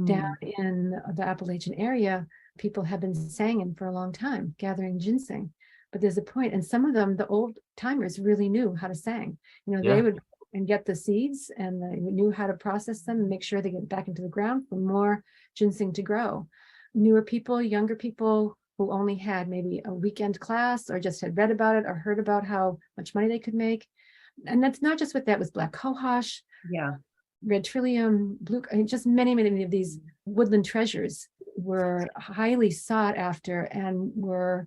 Down in the Appalachian area, people have been singing for a long time, gathering ginseng. but there's a point, and some of them, the old timers really knew how to sang. You know, Yeah. they would and get the seeds, and they knew how to process them and make sure they get back into the ground for more ginseng to grow. Newer people, younger people who only had maybe a weekend class or just had read about it or heard about how much money they could make. And that's not just what that was, black cohosh, Yeah. red trillium, blue, I mean, just many, many of these woodland treasures were highly sought after and were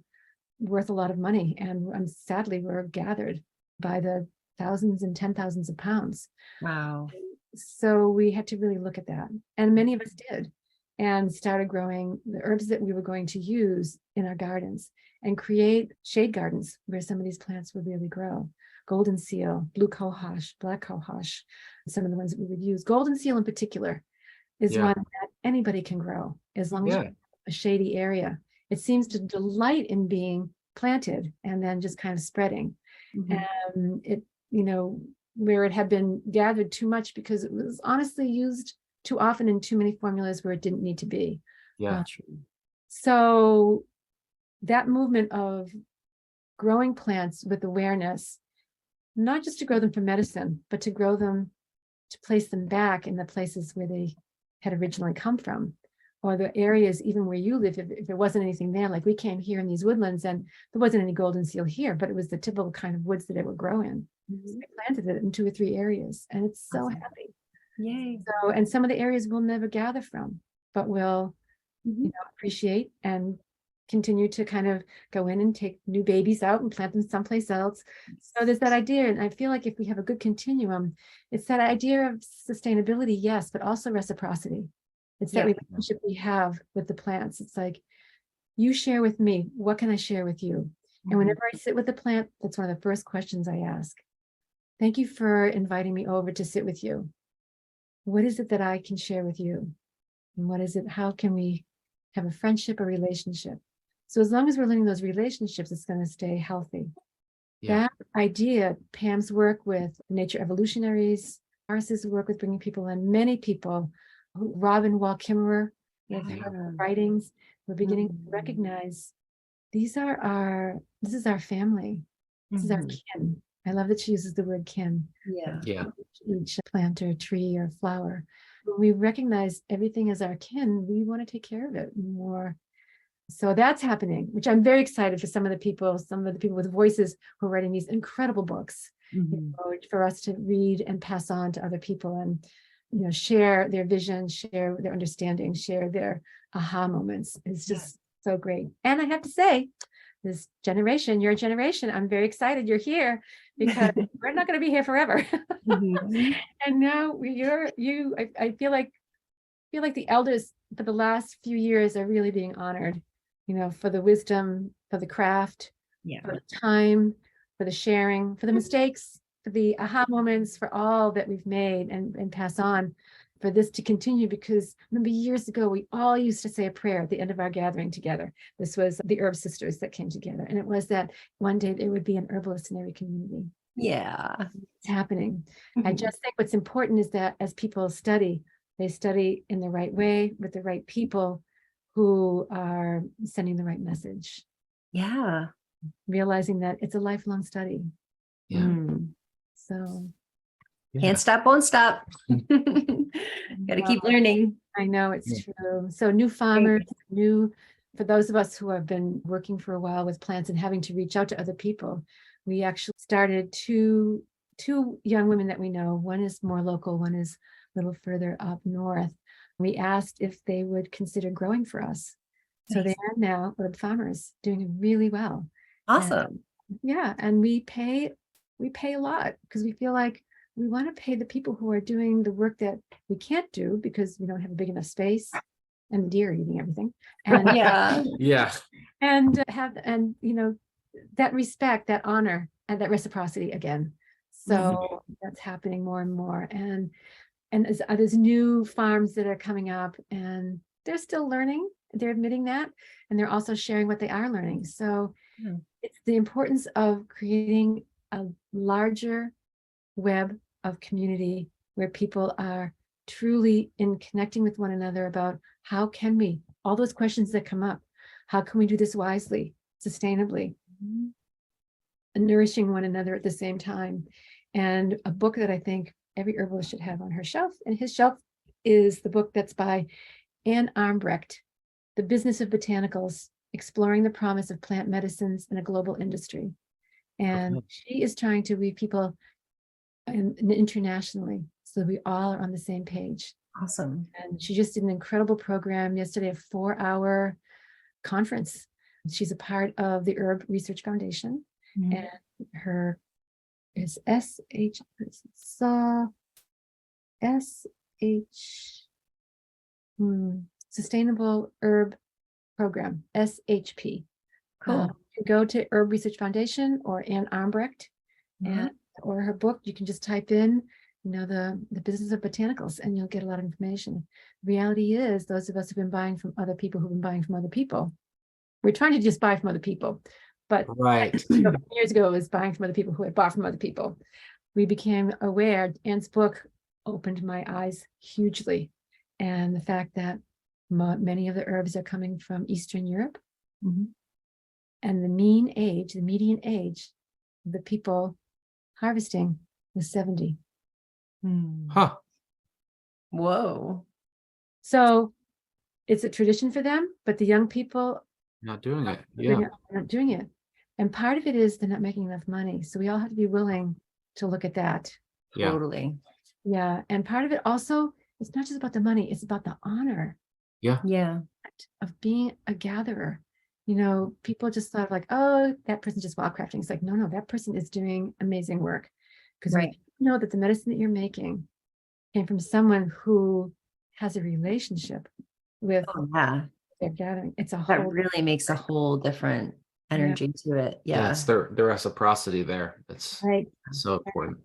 worth a lot of money, and sadly were gathered by the thousands and 10,000s of pounds. Wow. So we had to really look at that, and many of us did, and started growing the herbs that we were going to use in our gardens and create shade gardens where some of these plants would really grow. Golden seal, blue cohosh, black cohosh, some of the ones that we would use. Golden seal in particular is Yeah. one that anybody can grow as long as Yeah. you have a shady area. It seems to delight in being planted and then just kind of spreading. Mhm. And it, you know, where it had been gathered too much because it was honestly used too often in too many formulas where it didn't need to be. Yeah. So that movement of growing plants with awareness, not just to grow them for medicine, but to grow them, to place them back in the places where they had originally come from, or the areas even where you live, if there wasn't anything there. Like we came here in these woodlands and there wasn't any golden seal here, but it was the typical kind of woods that it would grow in. So we planted it in 2 or 3 areas, and it's so Awesome. happy. Yay. So, and some of the areas we'll never gather from, but we'll, you know, appreciate and continue to kind of go in and take new babies out and plant them someplace else. So there's that idea, and I feel like if we have a good continuum, it's that idea of sustainability, yes, but also reciprocity. It's that Yeah. relationship we have with the plants. It's like, you share with me, what can I share with you? And whenever I sit with the plant, that's one of the first questions I ask. Thank you for inviting me over to sit with you. What is it that I can share with you? And what is it, how can we have a friendship, a relationship? So as long as we're learning those relationships, it's going to stay healthy. Yeah. That idea, Pam's work with nature evolutionaries, Mars's work with bringing people in, many people, Robin Wall Kimmerer, with her writings, we're beginning to recognize this is our family. This is our kin. I love that she uses the word kin. Yeah. Yeah. Each plant or tree or flower. When we recognize everything as our kin, we want to take care of it more. So that's happening, which I'm very excited for some of the people with voices who are writing these incredible books, you know, for us to read and pass on to other people, and, you know, share their vision, share their understanding, share their aha moments. It's just so great. And I have to say, this generation, your generation, I'm very excited you're here, because we're not going to be here forever. And now I feel like the elders for the last few years are really being honored, you know, for the wisdom, for the craft, for the time, for the sharing, for the mistakes, for the aha moments, for all that we've made and pass on, for this to continue. Because remember, years ago, we all used to say a prayer at the end of our gathering together. This was the herb sisters that came together. And it was that one day there would be an herbalist in every community. Yeah. It's happening. I just think what's important is that as people study, they study in the right way with the right people who are sending the right message. Yeah. Realizing that it's a lifelong study. Yeah. So Can't stop, won't stop. Gotta keep learning. I know it's true. So new farmers, for those of us who have been working for a while with plants and having to reach out to other people, we actually started two young women that we know. One is more local, one is a little further up north. We asked if they would consider growing for us. So they are now herb farmers doing really well. Awesome. And we pay a lot because we feel like we want to pay the people who are doing the work that we can't do because we don't have a big enough space, and the deer are eating everything. And and you know, that respect, that honor, and that reciprocity again. So that's happening more and more. And there's new farms that are coming up, and they're still learning. They're admitting that, and they're also sharing what they are learning. So it's the importance of creating a larger web of community where people are truly in connecting with one another about how can we, all those questions that come up, how can we do this wisely, sustainably, nourishing one another at the same time. And a book that I think every herbalist should have on her shelf and his shelf is the book that's by Anne Armbrecht, The Business of Botanicals, Exploring the Promise of Plant Medicines in a Global Industry. And she is trying to weave people internationally so we all are on the same page. Awesome. And she just did an incredible program yesterday, a 4-hour conference. She's a part of the Herb Research Foundation, and her is Sustainable Herb Program, SHP. Cool. You go to Herb Research Foundation or Anne Armbrecht, and or her book. You can just type in, the business of botanicals, and you'll get a lot of information. The reality is, those of us who've been buying from other people who've been buying from other people, we're trying to just buy from other people. But Right. years ago, it was buying from other people who had bought from other people. We became aware. Anne's book opened my eyes hugely, and the fact that many of the herbs are coming from Eastern Europe, and the median age of the people harvesting was 70. Huh. Whoa. So it's a tradition for them, but the young people Not doing it. they're Yeah. not doing it. And part of it is they're not making enough money. So we all have to be willing to look at that. Yeah. Totally. Yeah. And part of it also, it's not just about the money, it's about the honor Yeah. of being a gatherer. People just thought like, oh, that person's just wildcrafting. It's like, no, that person is doing amazing work. Because when you know that the medicine that you're making came from someone who has a relationship with their gathering, it's a That whole really makes a whole different energy to it. Yeah. It's the reciprocity there. It's right. so important.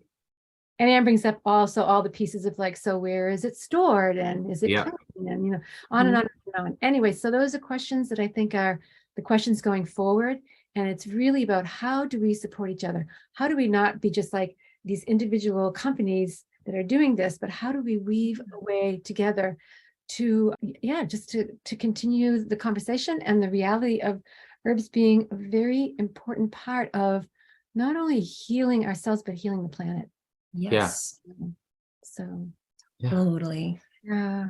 And Anne brings up also all the pieces of like, so where is it stored and is it clean, and on and on and on. Anyway, so those are questions that I think are the questions going forward. And it's really about how do we support each other? How do we not be just like these individual companies that are doing this, but how do we weave a way together to, just to continue the conversation and the reality of herbs being a very important part of not only healing ourselves, but healing the planet. Yes. So totally. Yeah.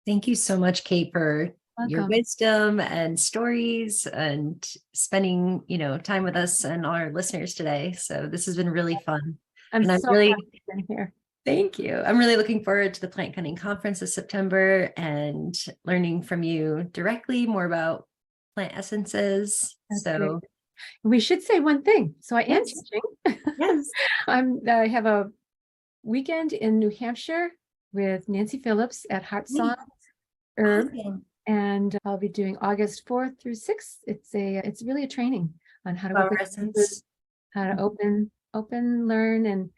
Thank you so much, Kate, for your Welcome. wisdom and stories and spending, time with us and our listeners today. So this has been really fun. I'm so really happy to be here. Thank you. I'm really looking forward to the Plant Cutting Conference this September and learning from you directly more about plant essences. That's so great. We should say one thing. So I am Yes. teaching. Yes. I have a weekend in New Hampshire with Nancy Phillips at Heart Song Herb, Awesome. and I'll be doing August 4th through 6th. It's really a training on how to work Flower with essence. how to open, learn, and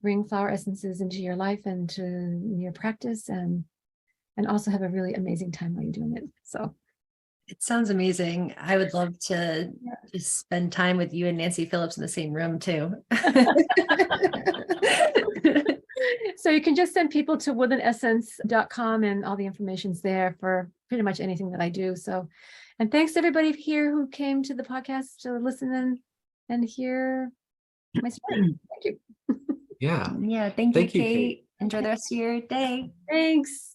bring flower essences into your life and to your practice, and also have a really amazing time while you're doing it. So It sounds amazing. I would love to just spend time with you and Nancy Phillips in the same room too. So you can just send people to woodlandessence.com, and all the information's there for pretty much anything that I do. So, and thanks to everybody here who came to the podcast to listen and hear my story. Thank you. Yeah. Yeah. Thank you, Kate. Enjoy the rest of your day. Thanks.